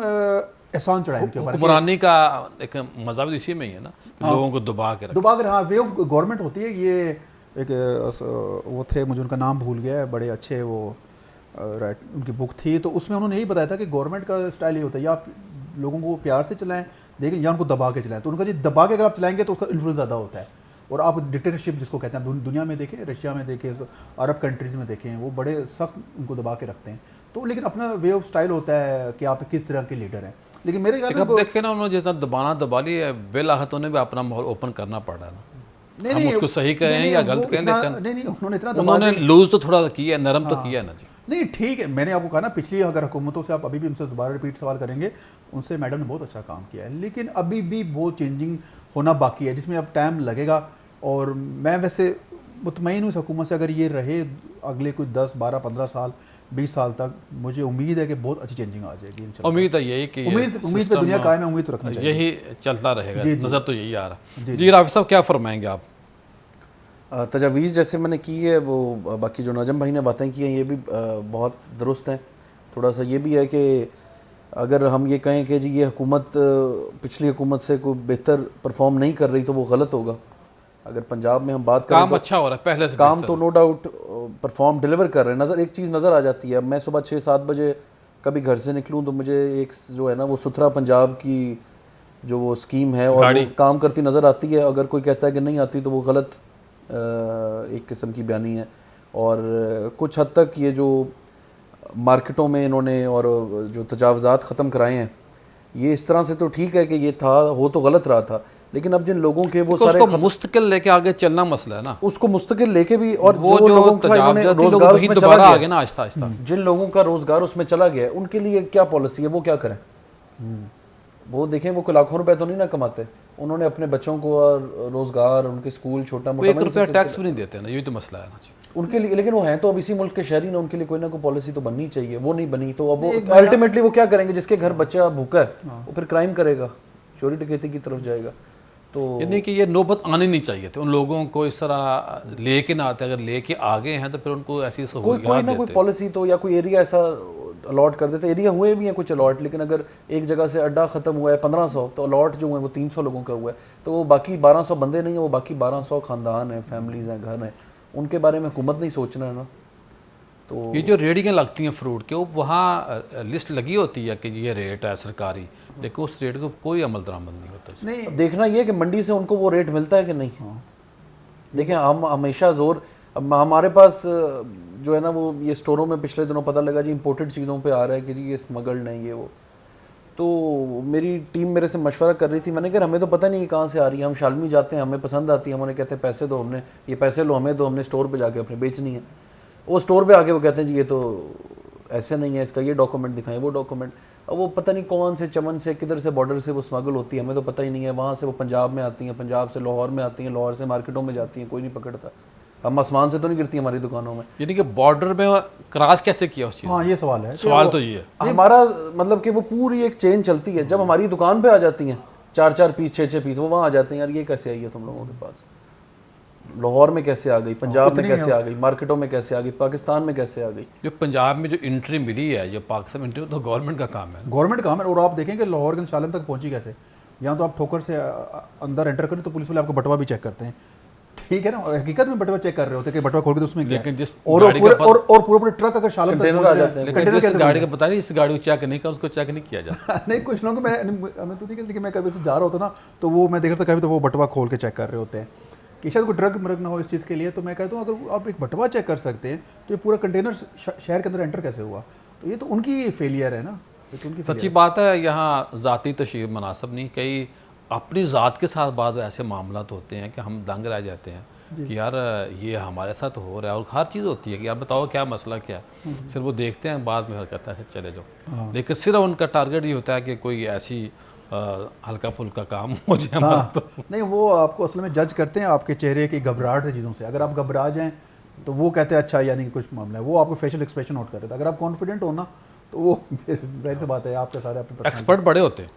احسان چڑھائیں ان کے اوپر. حکمرانی کا ایک مزہ بھی اسی میں ہی ہے نا, لوگوں کو دبا کے رکھیں. دبا کر, ہاں وے آف گورنمنٹ ہوتی ہے. یہ ایک وہ تھے, مجھے ان کا نام بھول گیا ہے, بڑے اچھے وہ ان کی بک تھی, تو اس میں انہوں نے یہی بتایا تھا کہ گورنمنٹ کا اسٹائل یہ ہوتا ہے, یا آپ لوگوں کو پیار سے چلائیں دیکھیں, یا ان کو دبا کے چلائیں. تو ان کا دبا کے اگر آپ چلائیں گے تو اس کا انفلوئنس زیادہ ہوتا ہے. اور آپ ڈکٹیٹرشپ جس کو کہتے ہیں دنیا میں دیکھیں, رشیا میں دیکھیں, عرب کنٹریز میں دیکھیں, وہ بڑے سخت ان کو دبا کے رکھتے ہیں. تو لیکن اپنا وے آف اسٹائل ہوتا ہے کہ آپ کس طرح کے لیڈر ہیں. لیکن میرے خیال میں دیکھیں نا, انہوں نے جتنا دبا لی ہے, بالآخر تو انہیں بھی اپنا ماحول اوپن کرنا پڑا ہے نا. ہم اس کو صحیح کہیں یا غلط کہیں, لیکن انہوں نے لوز تو تھوڑا کیا ہے, نرم تو کیا ہے نا جی. نہیں ٹھیک ہے, میں نے آپ کو کہا نا پچھلی اگر حکومتوں سے آپ ابھی بھی ان سے دوبارہ ریپیٹ سوال کریں گے, ان سے میڈم نے بہت اچھا کام کیا ہے, لیکن ابھی بھی بہت چینجنگ ہونا باقی ہے جس میں اب ٹائم لگے گا. اور میں ویسے مطمئن ہوں اس حکومت سے, اگر یہ رہے اگلے کوئی 10 12 15 سال 20 سال تک, مجھے امید ہے کہ بہت اچھی چینجنگ آ جائے گی انشاءاللہ. امید ہے یہی کہ امید پہ دنیا قائم ہے, امید تو رکھنا چاہیے, یہی چلتا رہے گا. نظر تو یہی آ رہا ہے. جی رافع صاحب کیا فرمائیں گے آپ؟ تجاویز جیسے میں نے کی ہے, وہ باقی جو نجم بھائی نے باتیں کی ہیں یہ بھی بہت درست ہیں. تھوڑا سا یہ بھی ہے کہ اگر ہم یہ کہیں کہ جی یہ حکومت پچھلی حکومت سے کوئی بہتر پرفارم نہیں کر رہی تو وہ غلط ہوگا. اگر پنجاب میں ہم بات کریں, کام اچھا ہو رہا ہے پہلے سے, کام تو نو ڈاؤٹ پرفارم ڈیلیور کر رہے ہیں. ایک چیز نظر آ جاتی ہے, میں صبح 6-7 بجے کبھی گھر سے نکلوں تو مجھے ایک جو ہے نا وہ ستھرا پنجاب کی جو وہ اسکیم ہے اور وہ کام کرتی نظر آتی ہے. اگر کوئی کہتا ہے کہ نہیں آتی تو وہ غلط ایک قسم کی بیانی ہے. اور کچھ حد تک یہ جو مارکیٹوں میں انہوں نے اور جو تجاوزات ختم کرائے ہیں, یہ اس طرح سے تو ٹھیک ہے کہ یہ تھا, ہو تو غلط رہا تھا, لیکن اب جن لوگوں کے وہ سارے اس کو مستقل لے کے آگے چلنا مسئلہ ہے نا, اس کو مستقل لے کے بھی, اور وہ جو لوگوں کا روزگار اس میں چلا آگے نا آہستہ آہستہ, جن لوگوں کا روزگار اس میں چلا گیا ان کے لیے کیا پالیسی ہے, وہ کیا کریں؟ وہ دیکھیں, وہ لاکھوں روپے تو نہیں نہ کماتے, انہوں نے اپنے بچوں کو روزگار, ان کے اسکول چھوٹا موٹا, 1 روپیہ ٹیکس بھی نہیں دیتے نا, یہی تو مسئلہ ہے نا ان کے لیے. لیکن وہ ہیں تو اب اسی ملک کے شہری نا, ان کے لیے کوئی نہ کوئی پالیسی تو بننی چاہیے. وہ نہیں بنی تو اب وہ الٹیمیٹلی وہ کیا کریں گے؟ جس کے گھر بچہ بھوکا ہے وہ پھر کرائم کرے گا, چوری ڈکیتی کی طرف جائے گا. تو یعنی کہ یہ نوبت آنی نہیں چاہیے تھے, ان لوگوں کو اس طرح لے کے نہ آتے, اگر لے کے آگے ہیں تو پھر ان کو ایسی سہولیات کوئی نہ کوئی پالیسی تو, یا کوئی ایریا ایسا الاٹ کر دیتے. ایریا ہوئے بھی ہیں کچھ الاٹ, لیکن اگر ایک جگہ سے اڈا ختم ہوا ہے 1500 تو الاٹ جو ہوئے وہ 300 لوگوں کا ہوا ہے, تو وہ باقی 1200 بندے نہیں ہیں, وہ باقی 1200 خاندان ہیں, فیملیز ہیں, گھر ہیں, ان کے بارے میں حکومت نہیں سوچنا ہے نا. تو یہ جو ریڑیاں لگتی ہیں فروٹ کے, وہ وہاں لسٹ لگی ہوتی ہے کہ یہ ریٹ ہے سرکاری, لیکن اس ریٹ کو کوئی عمل درآمد نہیں ہوتا. نہیں, دیکھنا یہ کہ منڈی سے ان کو وہ ریٹ ملتا ہے کہ نہیں. دیکھیں ہم ہمیشہ زور, ہمارے پاس جو ہے نا وہ یہ سٹوروں میں پچھلے دنوں پتہ لگا جی امپورٹڈ چیزوں پہ آ رہا ہے کہ جی یہ اسمگلڈ نہیں, یہ وہ. تو میری ٹیم میرے سے مشورہ کر رہی تھی, میں نے کہا ہمیں تو پتہ نہیں کہاں سے آ رہی ہے, ہم شالمی جاتے ہیں, ہمیں پسند آتی ہے, ہم انہیں کہتے ہیں پیسے دو, ہم نے یہ پیسے لو, ہمیں دو, ہم نے اسٹور پہ جا کے اپنے بیچنی ہے. وہ اسٹور پہ آ کے وہ کہتے ہیں جی یہ تو ایسے نہیں ہے, اس کا یہ ڈاکومنٹ دکھائیں, وہ ڈاکومنٹ. اب وہ پتہ نہیں کون سے چمن سے کدھر سے بارڈر سے وہ اسمگل ہوتی ہے, ہمیں تو پتہ ہی نہیں ہے. وہاں سے وہ پنجاب میں آتی ہیں, پنجاب سے لاہور میں آتی ہیں, لاہور سے مارکیٹوں میں جاتی ہیں, کوئی نہیں پکڑتا. ہم آسمان سے تو نہیں گرتی ہماری دکانوں میں. یعنی کہ بارڈر میں کراس کیسے کیا اس چیز؟ ہاں یہ سوال ہے, سوال تو یہ ہے. ہمارا مطلب کہ وہ پوری ایک چین چلتی ہے, جب ہماری دکان پہ آ جاتی ہیں 4 پیس 6 پیس, وہ وہاں آ جاتے ہیں, یار یہ کیسے آئی ہے تم لوگوں کے پاس, لاہور میں کیسے آ گئی, پنجاب میں کیسے آ گئی, مارکیٹوں میں کیسے آ گئی, پاکستان میں کیسے آ گئی. جو پنجاب میں جو انٹری ملی ہے, جو پاکستان میں انٹری, تو گورنمنٹ کا کام ہے, گورنمنٹ کام ہے. اور آپ دیکھیں کہ لاہور کے شالم تک پہنچی کیسے, یہاں تو آپ ٹھوکر سے اندر انٹر کریں تو پولیس والے آپ کو بٹوا بھی چیک کرتے ہیں, ٹھیک ہے نا, حقیقت میں بٹوا چیک کر رہے ہوتے کہ بٹوا کھول کے تو اس میں کیا لیکن جس اور پورے ٹرک اگر شالم تک پہنچ رہے ہیں, لیکن جس گاڑی کا بتا رہی اس گاڑی کو چیک نہیں کر, اس کو چیک نہیں کیا جاتا. نہیں کچھ لوگوں میں تو نہیں کہ میں کبھی سے جا رہا ہوتا نا تو وہ میں دیکھ رہا تھا کبھی تو وہ بٹوا کھول کے چیک کر رہے ہوتے ہیں کہ شاید کوئی ڈرگ مرگ نہ ہو اس چیز کے لیے. تو میں کہتا ہوں اگر آپ ایک بٹوا چیک کر سکتے ہیں تو یہ پورا کنٹینر شہر کے اندر انٹر کیسے ہوا؟ تو یہ تو ان کی فیلئر ہے نا. سچی بات ہے, یہاں ذاتی تشہیر مناسب نہیں. کئی اپنی ذات کے ساتھ بعض ایسے معاملات ہوتے ہیں کہ ہم دنگ رہ جاتے ہیں کہ یار یہ ہمارے ساتھ ہو رہا ہے, اور ہر چیز ہوتی ہے کہ یار بتاؤ کیا مسئلہ کیا ہے, صرف وہ دیکھتے ہیں بعد میں کہتا ہے چلے جاؤ. لیکن صرف ان کا ٹارگیٹ یہ ہوتا ہے کہ کوئی ایسی ہلکا پھلکا کام ہو جائے. نہیں, وہ آپ کو اصل میں جج کرتے ہیں آپ کے چہرے کی گھبراہٹ سے چیزوں سے. اگر آپ گھبرا جائیں تو وہ کہتے ہیں اچھا یعنی کچھ معاملہ ہے, وہ آپ کو فیشل ایکسپریشن نوٹ کر رہے تھے. اگر آپ کانفیڈنٹ ہو نا تو وہ ظاہر سی بات ہے آپ کے سارے اپنے ایکسپرٹ بڑے ہوتے ہیں.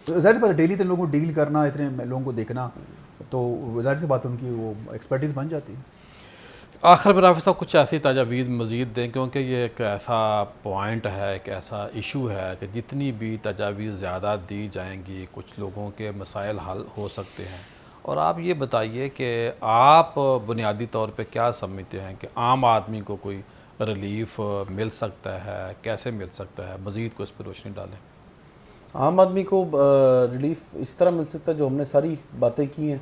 تو ظاہر سی بات ہے ڈیلی اتنے لوگوں کو ڈیل کرنا, اتنے لوگوں کو دیکھنا, تو ظاہر سی بات ان کی وہ ایکسپرٹیز بن جاتی ہے. آخر میں رافع صاحب کچھ ایسی تجاویز مزید دیں, کیونکہ یہ ایک ایسا پوائنٹ ہے, ایک ایسا ایشو ہے کہ جتنی بھی تجاویز زیادہ دی جائیں گی کچھ لوگوں کے مسائل حل ہو سکتے ہیں. اور آپ یہ بتائیے کہ آپ بنیادی طور پہ کیا سمجھتے ہیں کہ عام آدمی کو کوئی ریلیف مل سکتا ہے, کیسے مل سکتا ہے؟ مزید کو اس پہ روشنی ڈالیں. عام آدمی کو ریلیف اس طرح مل سکتا ہے جو ہم نے ساری باتیں کی ہیں,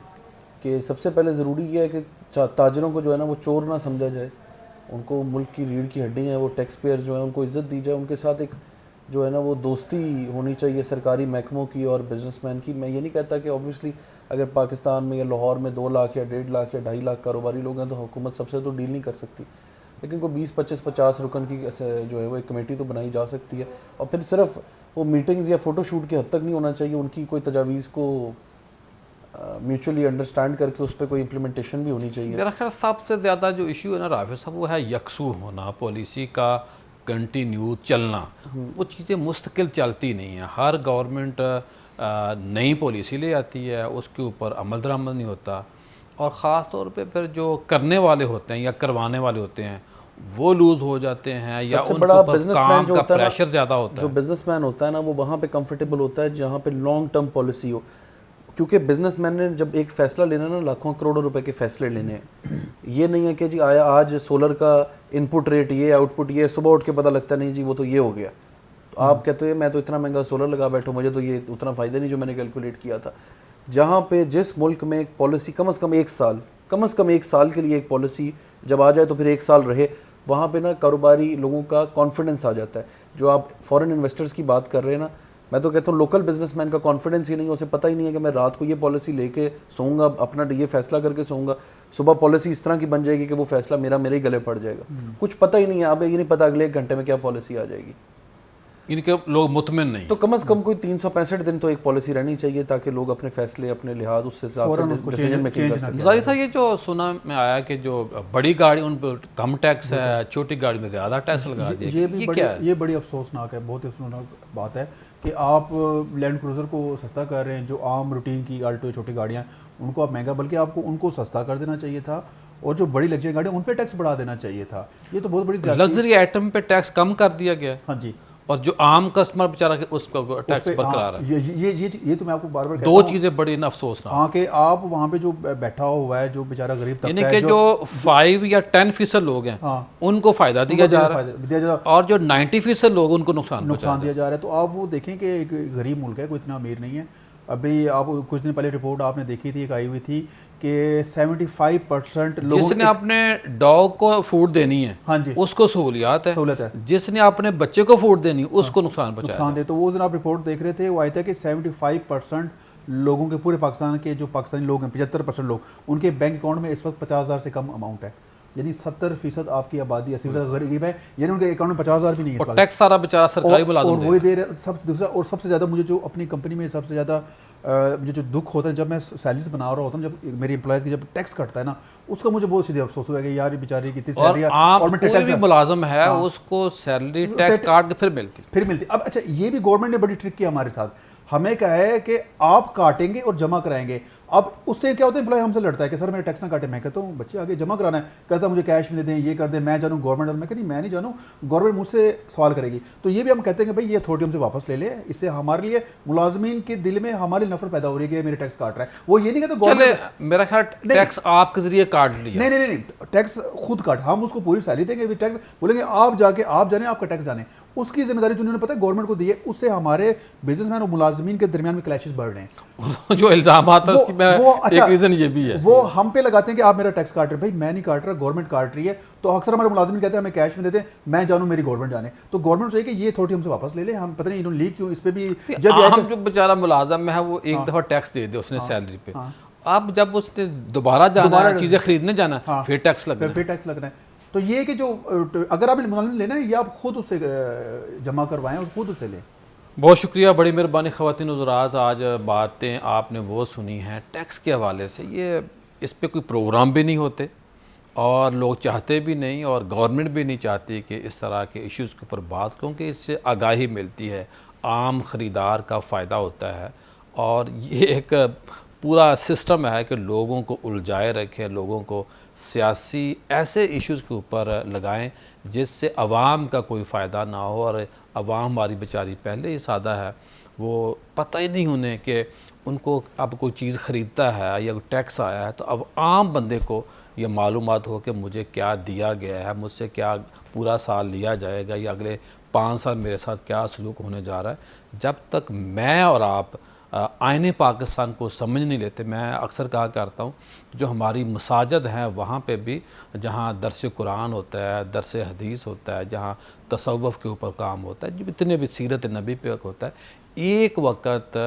کہ سب سے پہلے ضروری یہ ہے کہ تاجروں کو جو ہے نا وہ چور نہ سمجھا جائے. ان کو ملک کی ریڑھ کی ہڈی ہیں, وہ ٹیکس پیئر جو ہیں ان کو عزت دی جائے. ان کے ساتھ ایک جو ہے نا وہ دوستی ہونی چاہیے سرکاری محکموں کی اور بزنس مین کی. میں یہ نہیں کہتا کہ اوبویسلی اگر پاکستان میں یا لاہور میں 2 لاکھ یا 1.5 لاکھ یا 2.5 لاکھ کاروباری لوگ ہیں تو حکومت سب سے تو ڈیل نہیں کر سکتی, لیکن کوئی 20 25 50 رکن کی جو ہے وہ ایک کمیٹی تو بنائی جا سکتی ہے. اور پھر صرف وہ میٹنگز یا فوٹو شوٹ کے حد تک نہیں ہونا چاہیے, ان کی کوئی تجاویز کو میوچولی انڈرسٹینڈ کر کے اس پہ کوئی امپلیمنٹیشن بھی ہونی چاہیے. میرا خیال سب سے زیادہ جو ایشو ہے نا رافع صاحب وہ ہے یکسو ہونا, پالیسی کا کنٹینیو چلنا. وہ چیزیں مستقل چلتی نہیں ہیں. ہر گورنمنٹ نئی پالیسی لے آتی ہے, اس کے اوپر عمل درآمد نہیں ہوتا, اور خاص طور پہ پھر جو کرنے والے ہوتے ہیں یا کروانے والے ہوتے ہیں وہ لوز ہو جاتے ہیں, یا ان کے اوپر کام کا پریشر زیادہ ہوتا ہے. جو بزنس مین ہوتا ہے نا وہ وہاں پہ کمفرٹیبل ہوتا ہے جہاں پہ لانگ ٹرم پالیسی ہو, کیونکہ بزنس مین نے جب ایک فیصلہ لینا نا لاکھوں کروڑوں روپے کے فیصلے لینے ہیں. یہ نہیں ہے کہ جی آیا آج سولر کا ان پٹ ریٹ یہ, آؤٹ پٹ یہ, صبح اٹھ کے پتہ لگتا نہیں جی وہ تو یہ ہو گیا, تو آپ کہتے ہیں میں تو اتنا مہنگا سولر لگا بیٹھوں, مجھے تو یہ اتنا فائدہ نہیں جو میں نے کیلکولیٹ کیا تھا. جہاں پہ جس ملک میں ایک پالیسی کم از کم ایک سال کے لیے ایک پالیسی جب آ جائے تو پھر 1 سال رہے, وہاں پہ نا کاروباری لوگوں کا کانفیڈنس آ جاتا ہے. جو آپ فورن انویسٹرز کی بات کر رہے ہیں نا, میں تو کہتا ہوں لوکل بزنس مین کا کانفیڈنس ہی نہیں, اسے پتہ ہی نہیں ہے کہ میں رات کو یہ پالیسی لے کے سوؤں گا, اپنا یہ فیصلہ کر کے سوؤں گا, صبح پالیسی اس طرح کی بن جائے گی کہ وہ فیصلہ میرے ہی گلے پڑ جائے گا. کچھ پتہ ہی نہیں ہے, آپ یہ نہیں پتہ اگلے 1 گھنٹے میں کیا پالیسی آ جائے گی. ان کے لوگ مطمئن نہیں. تو کم از کم کوئی 365 دن تو ایک پالیسی رہنی چاہیے تاکہ لوگ اپنے فیصلے اپنے لحاظ اس سے ڈیسیژن میکنگ کر سکیں. ظاہر تھا یہ جو سنا میں آیا کہ جو بڑی گاڑی ان پہ کم ٹیکس ہے, چھوٹی گاڑی میں زیادہ ٹیکس لگا دیا. یہ بڑی افسوسناک ہے, بہت افسوسناک بات ہے کہ آپ لینڈ کروزر کو سستا کر رہے ہیں. جو عام روٹین کی آلٹو چھوٹی گاڑیاں ان کو آپ مہنگا, بلکہ آپ کو ان کو سستا کر دینا چاہیے تھا, اور جو بڑی لگژری گاڑیاں ان پہ ٹیکس بڑھا دینا چاہیے تھا. یہ تو بہت بڑی زیادتی. لگژری آئٹم پہ ٹیکس کم کر دیا گیا, ہاں جی, اور جو عام کسٹمر بیچارہ اس کا ٹیکس برقرار ہے. یہ تو میں آپ کو بار بار کہتا ہوں, 2 چیزیں بڑی افسوس نہ. ہاں کہ آپ وہاں پہ جو بیٹھا ہوا ہے جو بیچارہ غریب طبقہ ہے, یعنی کہ جو 5 یا 10% لوگ ہیں ان کو فائدہ دیا جا رہا ہے, اور جو 90% لوگ ان کو نقصان دیا جا رہا ہے. تو آپ وہ دیکھیں کہ ایک غریب ملک ہے, کوئی اتنا امیر نہیں ہے. ابھی آپ کچھ دن پہلے رپورٹ آپ نے دیکھی تھی, ایک آئی ہوئی تھی کہ 75% لوگوں جس نے اپنے ڈاگ کو فوڈ دینی ہے, ہاں جی, اس کو سہولیات ہے, جس نے اپنے بچے کو فوڈ دینی اس کو نقصان دے. تو وہ جناب رپورٹ دیکھ رہے تھے, وہ آیا تھا کہ 75% لوگوں کے پورے پاکستان کے جو پاکستانی لوگ ہیں 75% لوگ, ان کے بینک اکاؤنٹ میں اس وقت 50,000 سے کم اماؤنٹ ہے. یعنی 70% آپ کی آبادی 80% غریب ہے, یعنی ان کے اکاؤنٹ میں 50,000 بھی نہیں ہے. اور ٹیکس سارا بیچارہ سرکاری ملازم اور وہی دے رہے. دوسرا اور سب سے زیادہ مجھے جو اپنی کمپنی میں سب سے زیادہ مجھے جو دکھ ہوتا ہے جب میں سیلریز بنا رہا ہوتا ہوں, جب میری امپلائز کی جب ٹیکس کٹتا ہے نا, اس کا مجھے بہت سیدھے افسوس ہوا کہ یار بیچاری کی اتنی سیلری ہے اور کوئی بھی ملازم ہے اس کو سیلری ٹیکس کاٹ کے پھر ملتی. اب اچھا یہ بھی گورنمنٹ نے بڑی ٹرک کی ہمارے ساتھ. ہمیں کہا ہے کہ آپ کاٹیں گے اور جمع کرائیں گے. اب اس سے کیا ہوتا ہے امپلائی ہم سے لڑتا ہے کہ سر میرا ٹیکس نہ کاٹے. میں کہتا ہوں بچے آگے جمع کرانا ہے, کہتا ہے مجھے کیش میں دے دیں, یہ کر دیں, میں جانوں گورنمنٹ. اور میں کہتی میں نہیں جانوں, گورنمنٹ مجھ سے سوال کرے گی. تو یہ بھی ہم کہتے ہیں کہ بھائی یہ اتھارٹی ہم سے واپس لے لے, اس سے ہمارے لیے ملازمین کے دل میں ہماری نفرت پیدا ہو رہی ہے کہ میرے ٹیکس کاٹ رہا ہے. وہ یہ نہیں کہتے چلے گورنمنٹ, میرا خیال ٹیکس آپ کے ذریعے کاٹ لیا. نہیں نہیں نہیں, ٹیکس خود کاٹ, ہم اس کو پوری سیلری دیں گے, ٹیکس بولیں گے آپ جا کے آپ جانے, آپ کا ٹیکس جانے. اس کی ذمہ داری جو انہوں نے پتہ ہے گورنمنٹ کو دی ہے, اس سے ہمارے بزنس مین اور ملازمین کے درمیان میں کلیشز بڑھ رہے ہیں. جو الزامات ہے اس کی ایک ریزن یہ بھی ہے, وہ ہم پہ لگاتے ہیں کہ آپ میرا ٹیکس کاٹ رہے. بھائی میں نہیں کاٹ رہا, گورنمنٹ کاٹ رہی ہے. تو اکثر ہمارے ملازمین کہتے ہیں ہمیں کیش میں دے دیں, میں جانوں میری گورنمنٹ جانے. تو گورنمنٹ چاہیے کہ یہ اتھارٹی ہم سے واپس لے لے. ہم پتہ نہیں انہوں نے لی کیوں, اس پہ بھی جب ہم جو بیچارہ ملازم ہے وہ ایک دفعہ ٹیکس دے دے اس نے سیلری پہ, اب جب اس نے دوبارہ جانا ہے چیزیں خریدنے جانا ہے پھر ٹیکس لگنا ہے, پھر ٹیکس لگنا ہے. تو یہ کہ جو اگر آپ ملازم لینا ہے یہ آپ خود اس سے جمع کروائیں اور خود اس سے لیں. بہت شکریہ, بڑی مہربانی خواتین حضرات. آج باتیں آپ نے وہ سنی ہیں ٹیکس کے حوالے سے. یہ اس پہ کوئی پروگرام بھی نہیں ہوتے اور لوگ چاہتے بھی نہیں, اور گورنمنٹ بھی نہیں چاہتی کہ اس طرح کے ایشوز کے اوپر بات, کیونکہ اس سے آگاہی ملتی ہے, عام خریدار کا فائدہ ہوتا ہے. اور یہ ایک پورا سسٹم ہے کہ لوگوں کو الجھائے رکھے, لوگوں کو سیاسی ایسے ایشوز کے اوپر لگائیں جس سے عوام کا کوئی فائدہ نہ ہو. اور عوام ہماری بیچاری پہلے ہی سادہ ہے, وہ پتہ ہی نہیں انہیں کہ ان کو اب کوئی چیز خریدتا ہے یا کوئی ٹیکس آیا ہے تو اب عام بندے کو یہ معلومات ہو کہ مجھے کیا دیا گیا ہے, مجھ سے کیا پورا سال لیا جائے گا یا اگلے 5 سال میرے ساتھ کیا سلوک ہونے جا رہا ہے. جب تک میں اور آپ آئین پاکستان کو سمجھ نہیں لیتے, میں اکثر کہا کرتا ہوں جو ہماری مساجد ہیں وہاں پہ بھی جہاں درس قرآن ہوتا ہے, درس حدیث ہوتا ہے, جہاں تصوف کے اوپر کام ہوتا ہے, جو اتنے بھی سیرت نبی پہ ہوتا ہے, ایک وقت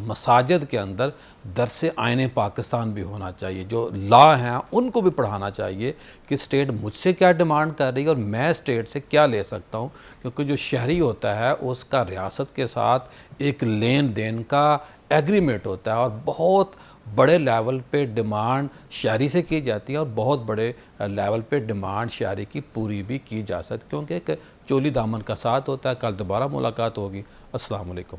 مساجد کے اندر درس آئین پاکستان بھی ہونا چاہیے. جو لا ہیں ان کو بھی پڑھانا چاہیے کہ اسٹیٹ مجھ سے کیا ڈیمانڈ کر رہی ہے اور میں اسٹیٹ سے کیا لے سکتا ہوں, کیونکہ جو شہری ہوتا ہے اس کا ریاست کے ساتھ ایک لین دین کا ایگریمنٹ ہوتا ہے, اور بہت بڑے لیول پہ ڈیمانڈ شہری سے کی جاتی ہے اور بہت بڑے لیول پہ ڈیمانڈ شہری کی پوری بھی کی جا سکتی, کیونکہ ایک چولی دامن کا ساتھ ہوتا ہے. کل دوبارہ ملاقات ہوگی. السلام علیکم.